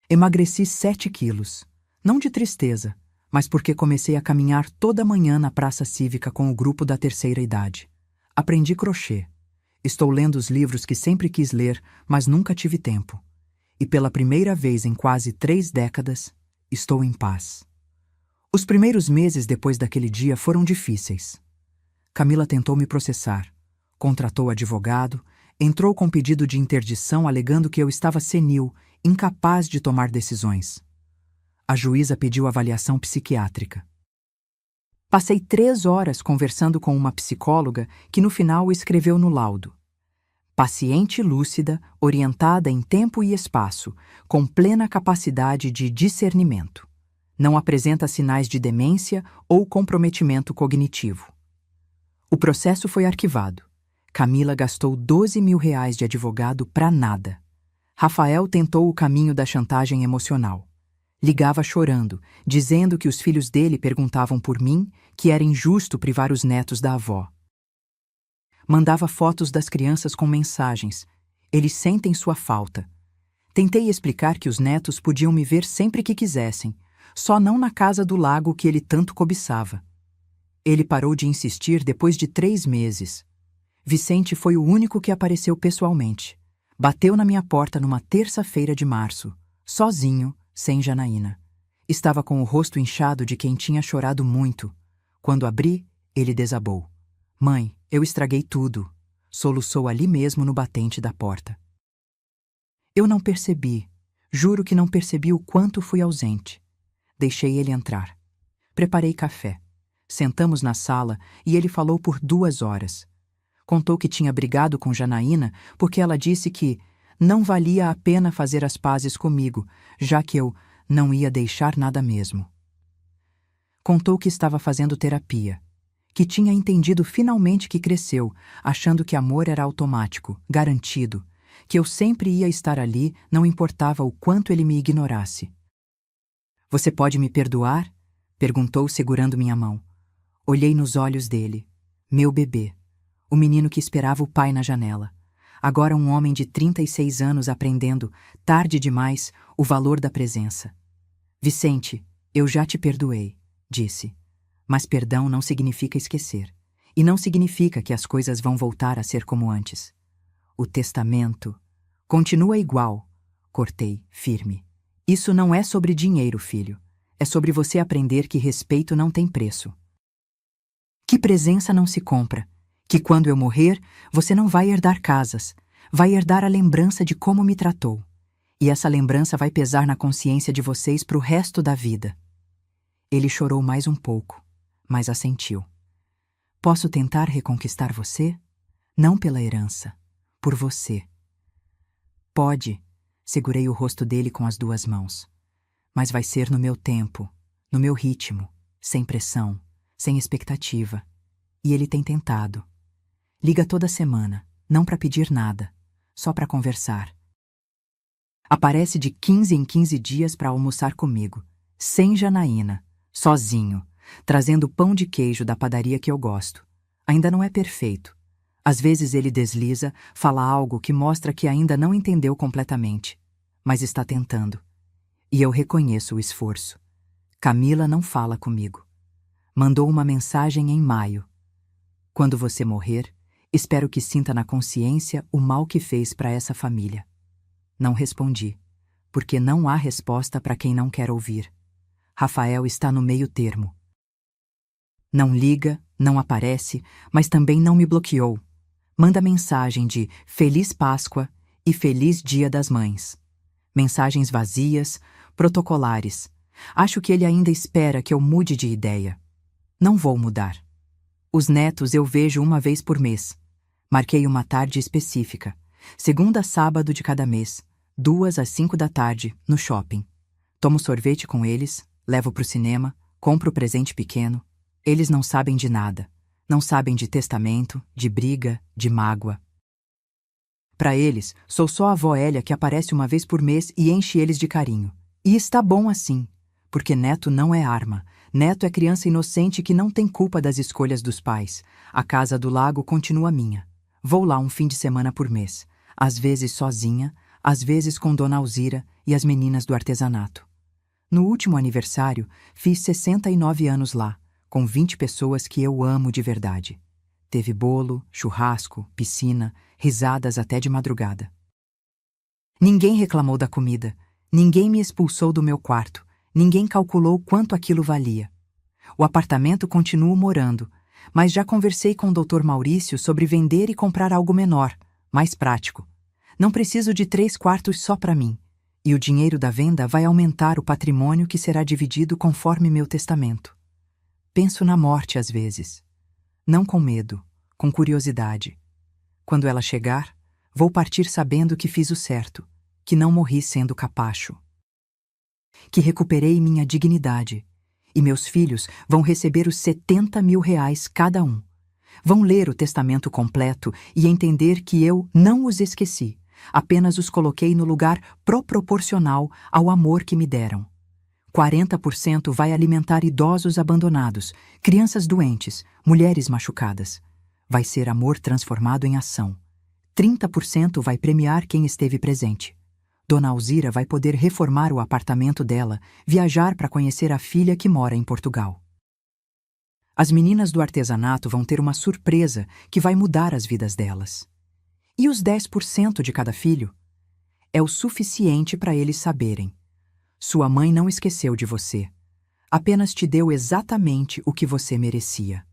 Emagreci 7 quilos, não de tristeza, mas porque comecei a caminhar toda manhã na praça cívica com o grupo da terceira idade. Aprendi crochê. Estou lendo os livros que sempre quis ler, mas nunca tive tempo. E pela primeira vez em quase 3 décadas, estou em paz. Os primeiros meses depois daquele dia foram difíceis. Camila tentou me processar, contratou advogado, entrou com pedido de interdição alegando que eu estava senil, incapaz de tomar decisões. A juíza pediu avaliação psiquiátrica. Passei 3 horas conversando com uma psicóloga que no final escreveu no laudo: paciente lúcida, orientada em tempo e espaço, com plena capacidade de discernimento. Não apresenta sinais de demência ou comprometimento cognitivo. O processo foi arquivado. Camila gastou R$12.000 de advogado para nada. Rafael tentou o caminho da chantagem emocional. Ligava chorando, dizendo que os filhos dele perguntavam por mim, que era injusto privar os netos da avó. Mandava fotos das crianças com mensagens. Eles sentem sua falta. Tentei explicar que os netos podiam me ver sempre que quisessem, só não na casa do lago que ele tanto cobiçava. Ele parou de insistir depois de 3 meses. Vicente foi o único que apareceu pessoalmente. Bateu na minha porta numa terça-feira de março, sozinho, sem Janaína. Estava com o rosto inchado de quem tinha chorado muito. Quando abri, ele desabou. Mãe, eu estraguei tudo, soluçou ali mesmo no batente da porta. Eu não percebi, juro que não percebi o quanto fui ausente. Deixei ele entrar. Preparei café. Sentamos na sala e ele falou por 2 horas. Contou que tinha brigado com Janaína porque ela disse que não valia a pena fazer as pazes comigo, já que eu não ia deixar nada mesmo. Contou que estava fazendo terapia, que tinha entendido finalmente que cresceu, achando que amor era automático, garantido, que eu sempre ia estar ali, não importava o quanto ele me ignorasse. Você pode me perdoar? Perguntou segurando minha mão. Olhei nos olhos dele. Meu bebê. O menino que esperava o pai na janela. Agora um homem de 36 anos aprendendo, tarde demais, o valor da presença. Vicente, eu já te perdoei, disse. Mas perdão não significa esquecer. E não significa que as coisas vão voltar a ser como antes. O testamento continua igual. Cortei, firme. Isso não é sobre dinheiro, filho. É sobre você aprender que respeito não tem preço. Que presença não se compra. Que quando eu morrer, você não vai herdar casas. Vai herdar a lembrança de como me tratou. E essa lembrança vai pesar na consciência de vocês pro resto da vida. Ele chorou mais um pouco, mas assentiu. Posso tentar reconquistar você? Não pela herança, por você. Pode. Segurei o rosto dele com as 2 mãos. Mas vai ser no meu tempo, no meu ritmo, sem pressão, sem expectativa. E ele tem tentado. Liga toda semana, não para pedir nada, só para conversar. Aparece de 15 em 15 dias para almoçar comigo, sem Janaína, sozinho, trazendo pão de queijo da padaria que eu gosto. Ainda não é perfeito. Às vezes ele desliza, fala algo que mostra que ainda não entendeu completamente, mas está tentando. E eu reconheço o esforço. Camila não fala comigo. Mandou uma mensagem em maio. Quando você morrer, espero que sinta na consciência o mal que fez para essa família. Não respondi, porque não há resposta para quem não quer ouvir. Rafael está no meio termo. Não liga, não aparece, mas também não me bloqueou. Manda mensagem de Feliz Páscoa e Feliz Dia das Mães. Mensagens vazias, protocolares. Acho que ele ainda espera que eu mude de ideia. Não vou mudar. Os netos eu vejo uma vez por mês. Marquei uma tarde específica, segunda a sábado de cada mês, 2 às 5 da tarde, no shopping. Tomo sorvete com eles, levo pro cinema, compro presente pequeno, eles não sabem de nada. Não sabem de testamento, de briga, de mágoa. Para eles, sou só a avó Hélia que aparece uma vez por mês e enche eles de carinho. E está bom assim, porque neto não é arma. Neto é criança inocente que não tem culpa das escolhas dos pais. A casa do lago continua minha. Vou lá um fim de semana por mês. Às vezes sozinha, às vezes com Dona Alzira e as meninas do artesanato. No último aniversário, fiz 69 anos lá, com 20 pessoas que eu amo de verdade. Teve bolo, churrasco, piscina, risadas até de madrugada. Ninguém reclamou da comida, ninguém me expulsou do meu quarto, ninguém calculou quanto aquilo valia. O apartamento continuo morando, mas já conversei com o Dr. Maurício sobre vender e comprar algo menor, mais prático. Não preciso de 3 quartos só para mim, e o dinheiro da venda vai aumentar o patrimônio que será dividido conforme meu testamento. Penso na morte às vezes. Não com medo, com curiosidade. Quando ela chegar, vou partir sabendo que fiz o certo, que não morri sendo capacho. Que recuperei minha dignidade, e meus filhos vão receber os 70 mil reais cada um. Vão ler o testamento completo e entender que eu não os esqueci, apenas os coloquei no lugar proporcional ao amor que me deram. 40% vai alimentar idosos abandonados, crianças doentes, mulheres machucadas. Vai ser amor transformado em ação. 30% vai premiar quem esteve presente. Dona Alzira vai poder reformar o apartamento dela, viajar para conhecer a filha que mora em Portugal. As meninas do artesanato vão ter uma surpresa que vai mudar as vidas delas. E os 10% de cada filho? É o suficiente para eles saberem. Sua mãe não esqueceu de você. Apenas te deu exatamente o que você merecia.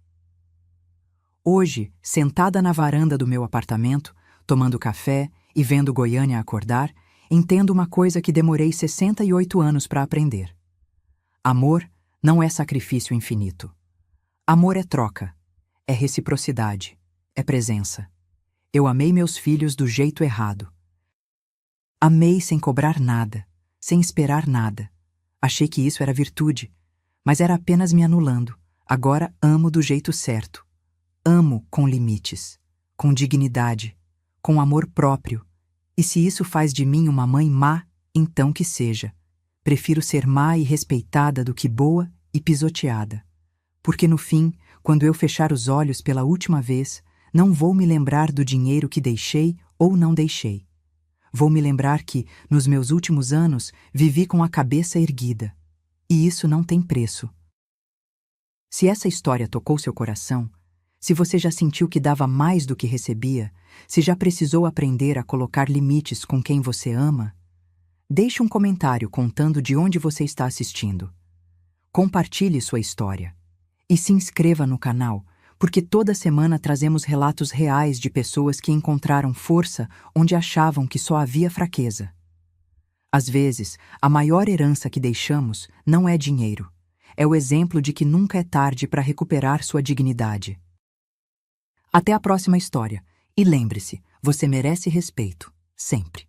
Hoje, sentada na varanda do meu apartamento, tomando café e vendo Goiânia acordar, entendo uma coisa que demorei 68 anos para aprender. Amor não é sacrifício infinito. Amor é troca, é reciprocidade, é presença. Eu amei meus filhos do jeito errado. Amei sem cobrar nada, sem esperar nada. Achei que isso era virtude, mas era apenas me anulando. Agora amo do jeito certo. Amo com limites, com dignidade, com amor próprio. E se isso faz de mim uma mãe má, então que seja. Prefiro ser má e respeitada do que boa e pisoteada. Porque no fim, quando eu fechar os olhos pela última vez, não vou me lembrar do dinheiro que deixei ou não deixei. Vou me lembrar que, nos meus últimos anos, vivi com a cabeça erguida. E isso não tem preço. Se essa história tocou seu coração, se você já sentiu que dava mais do que recebia, se já precisou aprender a colocar limites com quem você ama, deixe um comentário contando de onde você está assistindo. Compartilhe sua história. E se inscreva no canal, porque toda semana trazemos relatos reais de pessoas que encontraram força onde achavam que só havia fraqueza. Às vezes, a maior herança que deixamos não é dinheiro. É o exemplo de que nunca é tarde para recuperar sua dignidade. Até a próxima história. E lembre-se, você merece respeito, sempre.